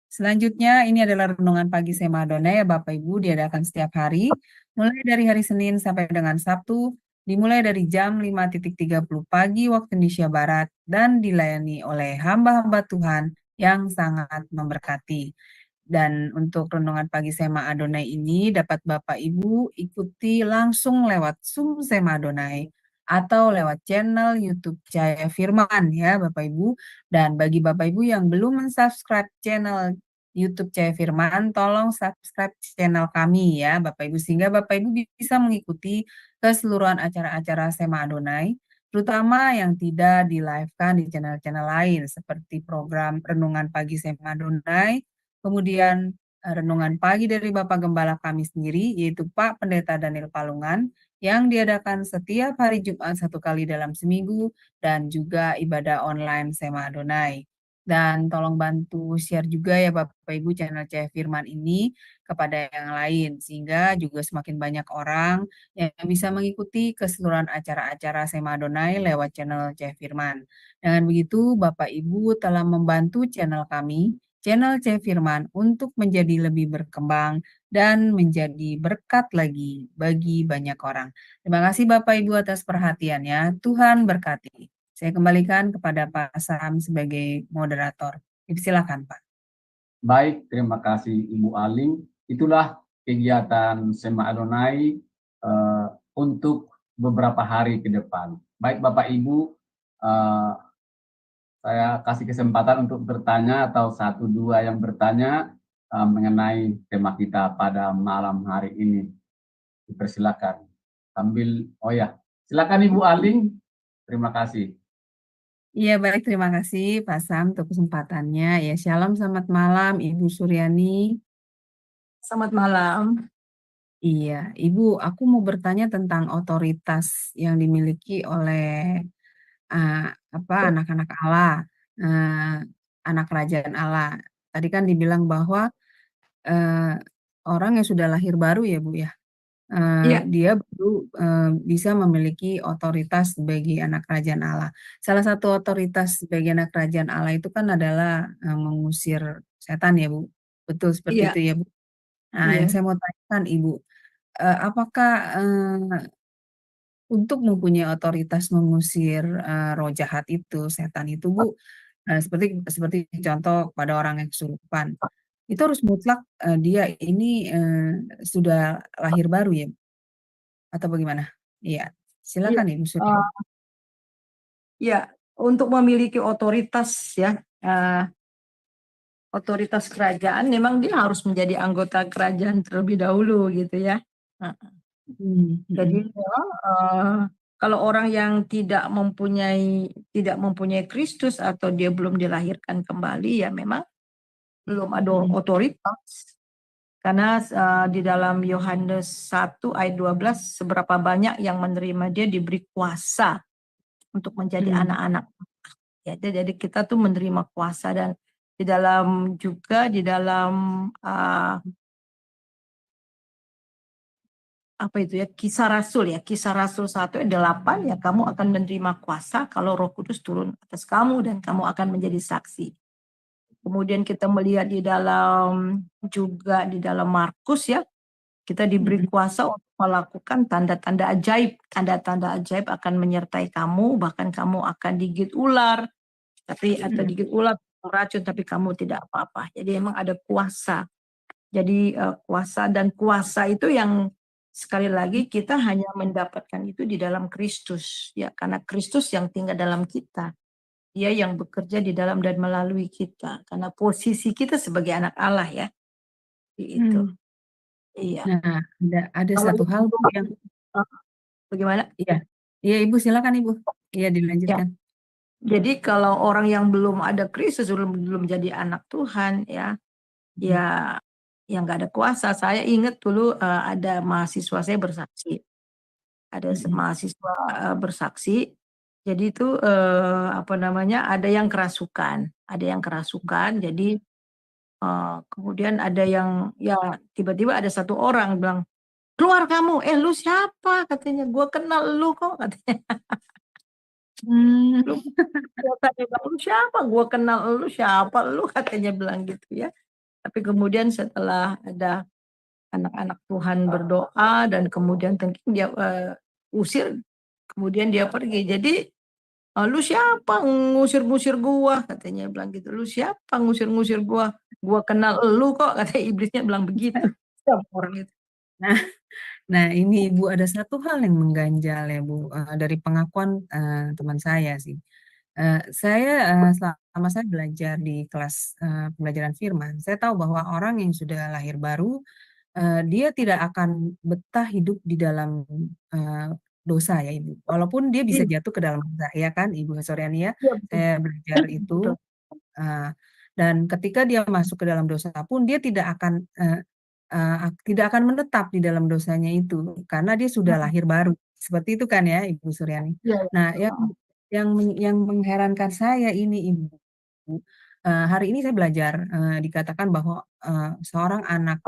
Speaker 4: Selanjutnya ini adalah renungan pagi Sema Adonai ya Bapak Ibu, diadakan setiap hari, mulai dari hari Senin sampai dengan Sabtu, dimulai dari jam 5.30 pagi waktu Indonesia Barat, dan dilayani oleh hamba-hamba Tuhan yang sangat memberkati. Dan untuk renungan pagi Sema Adonai ini dapat Bapak Ibu ikuti langsung lewat Zoom Sema Adonai atau lewat channel YouTube Cahaya Firman ya Bapak Ibu. Dan bagi Bapak Ibu yang belum mensubscribe channel YouTube Cahaya Firman, tolong subscribe channel kami ya Bapak Ibu, sehingga Bapak Ibu bisa mengikuti keseluruhan acara-acara Sema Adonai, terutama yang tidak di-live-kan di channel-channel lain seperti program Renungan Pagi Sema Adonai, kemudian renungan pagi dari Bapak Gembala kami sendiri, yaitu Pak Pendeta Daniel Palungan, yang diadakan setiap hari Jumat 1 kali dalam seminggu, dan juga ibadah online Sema Adonai. Dan tolong bantu share juga ya Bapak Ibu channel Cahaya Firman ini kepada yang lain, sehingga juga semakin banyak orang yang bisa mengikuti keseluruhan acara-acara Sema Adonai lewat channel Cahaya Firman. Dengan begitu Bapak Ibu telah membantu channel kami, channel Cahaya Firman, untuk menjadi lebih berkembang dan menjadi berkat lagi bagi banyak orang. Terima kasih Bapak Ibu atas perhatiannya. Tuhan berkati. Saya kembalikan kepada Pak Sam sebagai moderator. Silakan Pak.
Speaker 1: Baik, terima kasih Ibu Aling. Itulah kegiatan Sema Adonai untuk beberapa hari ke depan. Baik Bapak Ibu, saya kasih kesempatan untuk bertanya atau satu dua yang bertanya mengenai tema kita pada malam hari ini. Dipersilakan. Silakan Ibu Aling. Terima kasih.
Speaker 4: Iya baik, terima kasih Pak Sam untuk kesempatannya. Ya, shalom, selamat malam Ibu Suryani.
Speaker 3: Selamat malam.
Speaker 4: Iya, Ibu, aku mau bertanya tentang otoritas yang dimiliki oleh anak-anak Allah, anak kerajaan Allah. Tadi kan dibilang bahwa orang yang sudah lahir baru ya Bu ya,
Speaker 3: Iya,
Speaker 4: dia baru bisa memiliki otoritas sebagai anak kerajaan Allah. Salah satu otoritas sebagai anak kerajaan Allah itu kan adalah mengusir setan ya Bu. Betul seperti
Speaker 3: iya,
Speaker 4: itu ya Bu. Nah, yang
Speaker 3: iya.
Speaker 4: saya mau tanyakan Ibu, apakah untuk mempunyai otoritas mengusir roh jahat itu, setan itu Bu, seperti seperti contoh pada orang yang kesurupan, itu harus mutlak dia ini sudah lahir baru ya? Atau bagaimana? Iya,
Speaker 3: Iya,
Speaker 4: silakan Ibu Surya.
Speaker 3: eee, iya, untuk memiliki otoritas ya, otoritas kerajaan memang dia harus menjadi anggota kerajaan terlebih dahulu gitu ya. Heeh. Jadi
Speaker 4: Mhm.
Speaker 3: memang, kalau orang yang tidak mempunyai Kristus atau dia belum dilahirkan kembali ya memang belum ada
Speaker 4: Mhm.
Speaker 3: otoritas. Karena, di dalam Yohanes 1 ayat 12, seberapa banyak yang menerima dia diberi kuasa untuk menjadi
Speaker 4: Mmm.
Speaker 3: anak-anak. Ya, jadi kita tuh menerima kuasa dan di dalam, apa itu ya, Kisah Rasul ya, Kisah Rasul 1 ayat 8 ya, kamu akan menerima kuasa kalau Roh Kudus turun atas kamu dan kamu akan menjadi saksi. Kemudian kita melihat di dalam Markus ya, kita diberi
Speaker 4: Mhm.
Speaker 3: kuasa untuk melakukan tanda-tanda ajaib. Tanda-tanda ajaib akan menyertai kamu, bahkan kamu akan digigit ular, atau
Speaker 4: Mhm.
Speaker 3: digigit ular, racun, tapi kamu tidak apa-apa. Jadi memang ada kuasa. Jadi, kuasa itu yang sekali lagi kita hanya mendapatkan itu di dalam Kristus, ya, karena Kristus yang tinggal dalam kita. Dia yang bekerja di dalam dan melalui kita, karena posisi kita sebagai anak Allah ya, itu.
Speaker 4: Mmm.
Speaker 3: Iya.
Speaker 4: Nah, ada
Speaker 3: Kalau
Speaker 4: satu
Speaker 3: yang
Speaker 4: hal Bu yang
Speaker 3: bagaimana?
Speaker 4: iya. Iya Ibu, silakan Ibu. Iya,
Speaker 3: Ya.
Speaker 4: dilanjutkan.
Speaker 3: Jadi kalau orang yang belum ada Kristus, belum belum jadi anak Tuhan ya,
Speaker 4: Mhm.
Speaker 3: ya yang nggak ada kuasa. Saya ingat dulu, ada mahasiswa saya bersaksi,
Speaker 4: Mhm.
Speaker 3: mahasiswa, bersaksi, jadi itu, apa namanya, ada yang kerasukan, jadi, kemudian ada yang ya tiba-tiba ada satu orang bilang, "Keluar kamu!" "Eh, lu siapa?" katanya, "Gua kenal lu kok," katanya.
Speaker 4: Mmm.
Speaker 3: "Lu," katanya, "lu siapa? Gua kenal lu, siapa lu?" katanya bilang gitu ya. Tapi kemudian setelah ada anak-anak Tuhan berdoa dan kemudian dia usir, kemudian dia pergi. Jadi, "Lu siapa ngusir-ngusir gua?" Katanya bilang gitu. "Lu siapa ngusir-ngusir gua? Gua kenal elu kok," kata iblisnya bilang begitu. Sama orang itu.
Speaker 4: Nah, nah ini Ibu ada satu hal yang mengganjal ya Bu, dari pengakuan, teman saya sih. Saya, selama saya belajar di kelas, pembelajaran firman, saya tahu bahwa orang yang sudah lahir baru, dia tidak akan betah hidup di dalam, dosa ya Ibu. Walaupun dia bisa
Speaker 3: Iya,
Speaker 4: jatuh ke dalam dosa, ya kan Ibu Suryani ya?
Speaker 3: iya betul.
Speaker 4: Saya belajar
Speaker 3: Betul.
Speaker 4: itu, dan ketika dia masuk ke dalam dosa pun dia tidak akan, tidak akan menetap di dalam dosanya itu, karena dia sudah
Speaker 3: Mhm,
Speaker 4: lahir baru. Seperti itu kan ya Ibu Suryani?
Speaker 3: iya iya,
Speaker 4: Nah,
Speaker 3: betul, heeh.
Speaker 4: yang mengherankan saya ini Ibu, hari ini saya belajar, dikatakan bahwa, seorang anak,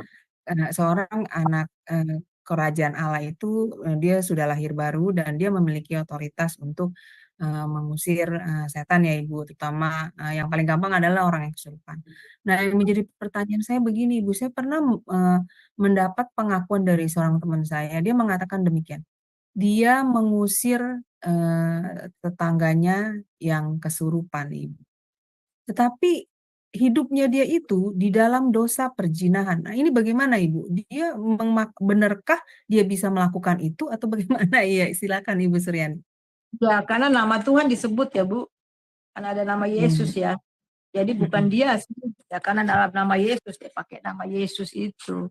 Speaker 4: kerajaan Allah itu, dia sudah lahir baru dan dia memiliki otoritas untuk, mengusir, setan ya Ibu, terutama, yang paling gampang adalah orang yang kesurupan. Nah, yang menjadi pertanyaan saya begini Ibu, saya pernah, mendapat pengakuan dari seorang teman saya, dia mengatakan demikian, dia mengusir, tetangganya yang kesurupan Ibu. Tetapi hidupnya dia itu di dalam dosa perzinahan. Nah, ini bagaimana Ibu? Dia benarkah dia bisa melakukan itu atau bagaimana? Iya, silakan Ibu Suryani.
Speaker 3: Ya, karena nama Tuhan disebut ya, Bu, karena ada nama Yesus
Speaker 4: Mmm,
Speaker 3: ya. Jadi bukan
Speaker 4: mhm,
Speaker 3: dia sih, ya karena dalam nama Yesus, dia pakai nama Yesus itu.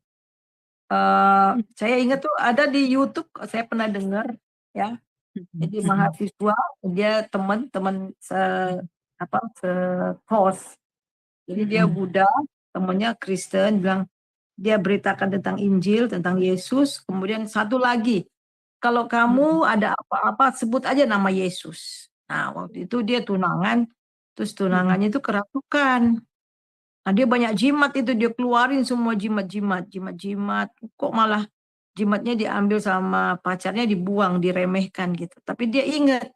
Speaker 3: Saya ingat tuh ada di YouTube, saya pernah dengar ya,
Speaker 4: mhm,
Speaker 3: jadi
Speaker 4: mhm,
Speaker 3: mahasiswa, dia teman-teman sekos. Jadi dia
Speaker 4: mhm,
Speaker 3: Buddha, temannya Kristen, bilang dia beritakan tentang Injil, tentang Yesus, kemudian satu lagi, "Kalau
Speaker 4: mhm,
Speaker 3: kamu ada apa-apa sebut aja nama Yesus." Nah, waktu itu dia tunangan, terus
Speaker 4: mhm,
Speaker 3: tunangannya itu kerasukan. Nah, dia banyak jimat itu, dia keluarin semua jimat-jimat, kok malah jimatnya diambil sama pacarnya, dibuang, diremehkan gitu. Tapi dia ingat,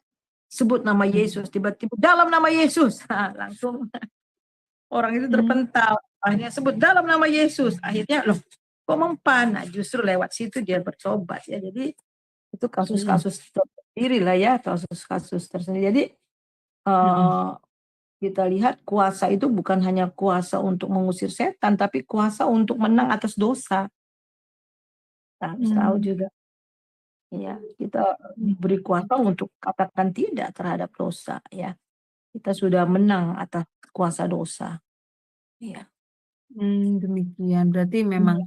Speaker 3: sebut nama
Speaker 4: mhm,
Speaker 3: Yesus, tiba-tiba dalam nama Yesus, nah, langsung orang itu
Speaker 4: mmm,
Speaker 3: terpental. Akhirnya sebut dalam nama Yesus. Akhirnya loh, kok mempan? Nah, justru lewat situ dia bertobat ya. Jadi itu
Speaker 4: mhm,
Speaker 3: kasus-kasus tersendiri lah ya, kasus-kasus tersendiri. Jadi
Speaker 4: mhm,
Speaker 3: eh, kita lihat kuasa itu bukan hanya kuasa untuk mengusir setan, tapi kuasa untuk menang atas dosa. Kita harus tahu
Speaker 4: mmm,
Speaker 3: juga, ya, kita
Speaker 4: mhm,
Speaker 3: diberi kuasa untuk katakan tidak terhadap dosa, ya. Kita sudah menang atas kuasa dosa. Iya.
Speaker 4: demikian. Berarti memang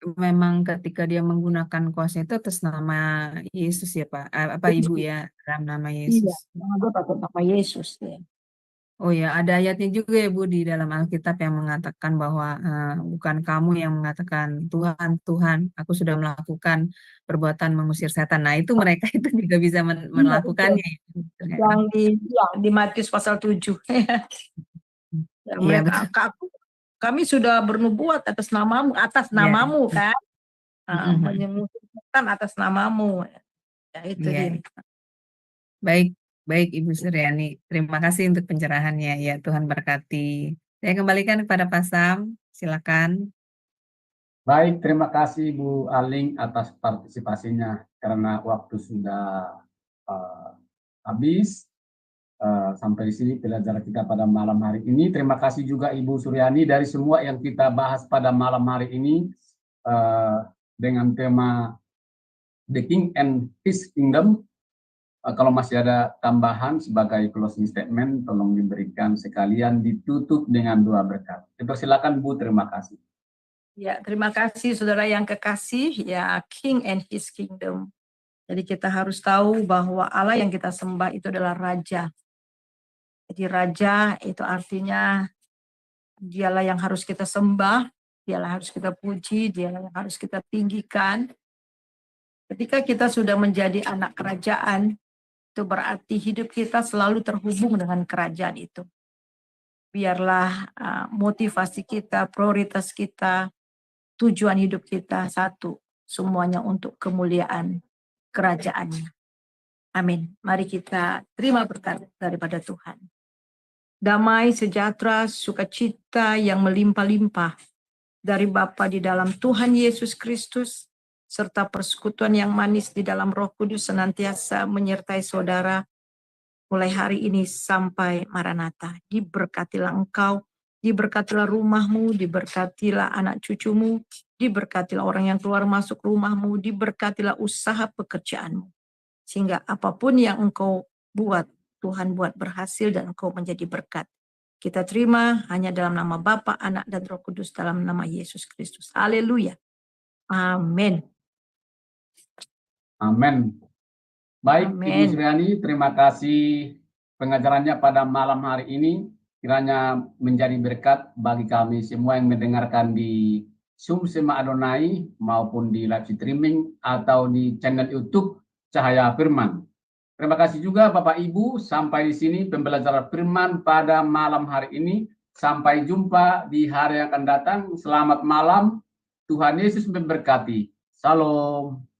Speaker 3: Iya,
Speaker 4: memang ketika dia menggunakan kuasa itu atas nama Yesus ya, Pak? Apa Ibu
Speaker 3: Yesus.
Speaker 4: ya, dalam nama
Speaker 3: Iya,
Speaker 4: Yesus?
Speaker 3: dia pakai nama Yesus ya.
Speaker 4: Oh ya, ada ayatnya juga ya Bu di dalam Alkitab yang mengatakan bahwa bukan kamu yang mengatakan Tuhan, Tuhan, aku sudah melakukan perbuatan mengusir setan. Nah itu mereka itu juga bisa
Speaker 3: Iya, betul.
Speaker 4: melakukannya. Ya,
Speaker 3: Yang di Matius pasal 7. Ya,
Speaker 4: iya
Speaker 3: mereka
Speaker 4: betul.
Speaker 3: kami sudah bernubuat atas
Speaker 4: Iya,
Speaker 3: namamu kan,
Speaker 4: mhm,
Speaker 3: menyembuhkan atas namamu. Ya itu
Speaker 4: iya.
Speaker 3: dia.
Speaker 4: Baik, baik Ibu Suryani. Terima kasih untuk pencerahannya. Ya Tuhan berkati. Saya kembalikan kepada Pak Sam. Silakan.
Speaker 1: Baik, terima kasih Bu Aling atas partisipasinya karena waktu sudah uh, habis. Sampai di sini pelajaran kita pada malam hari ini. Terima kasih juga Ibu Suryani dari semua yang kita bahas pada malam hari ini dengan tema The King and His Kingdom. Kalau masih ada tambahan sebagai closing statement, tolong diberikan sekalian ditutup dengan doa berkat. Silakan Bu, terima kasih.
Speaker 3: Ya, terima kasih saudara yang kekasih, ya King and His Kingdom. Jadi kita harus tahu bahwa Allah yang kita sembah itu adalah Raja. Jadi Raja itu artinya dialah yang harus kita sembah, dialah harus kita puji, dialah yang harus kita tinggikan. Ketika kita sudah menjadi anak kerajaan, itu berarti hidup kita selalu terhubung dengan kerajaan itu. Biarlah motivasi kita, prioritas kita, tujuan hidup kita satu, semuanya untuk kemuliaan kerajaannya. Amin. Mari kita terima berkat daripada Tuhan. Damai, sejahtera, sukacita yang melimpah-limpah dari Bapa di dalam Tuhan Yesus Kristus, serta persekutuan yang manis di dalam Roh Kudus senantiasa menyertai saudara mulai hari ini sampai Maranatha. Diberkatilah engkau, diberkatilah rumahmu, diberkatilah anak cucumu, diberkatilah orang yang keluar masuk rumahmu, diberkatilah usaha pekerjaanmu. Sehingga apapun yang engkau buat, Tuhan buat berhasil dan engkau menjadi berkat. Kita terima hanya dalam nama Bapa, Anak, dan Roh Kudus dalam nama Yesus Kristus. Haleluya. Amin.
Speaker 1: Amin. Baik, Ibu
Speaker 3: Amin.
Speaker 1: Suryani, terima kasih pengajarannya pada malam hari ini. Kiranya menjadi berkat bagi kami semua yang mendengarkan di Zoom Sema Adonai maupun di live streaming atau di channel YouTube Cahaya Firman. Terima kasih juga Bapak Ibu, sampai di sini pembelajaran firman pada malam hari ini. Sampai jumpa di hari yang akan datang. Selamat malam. Tuhan Yesus memberkati. Salam.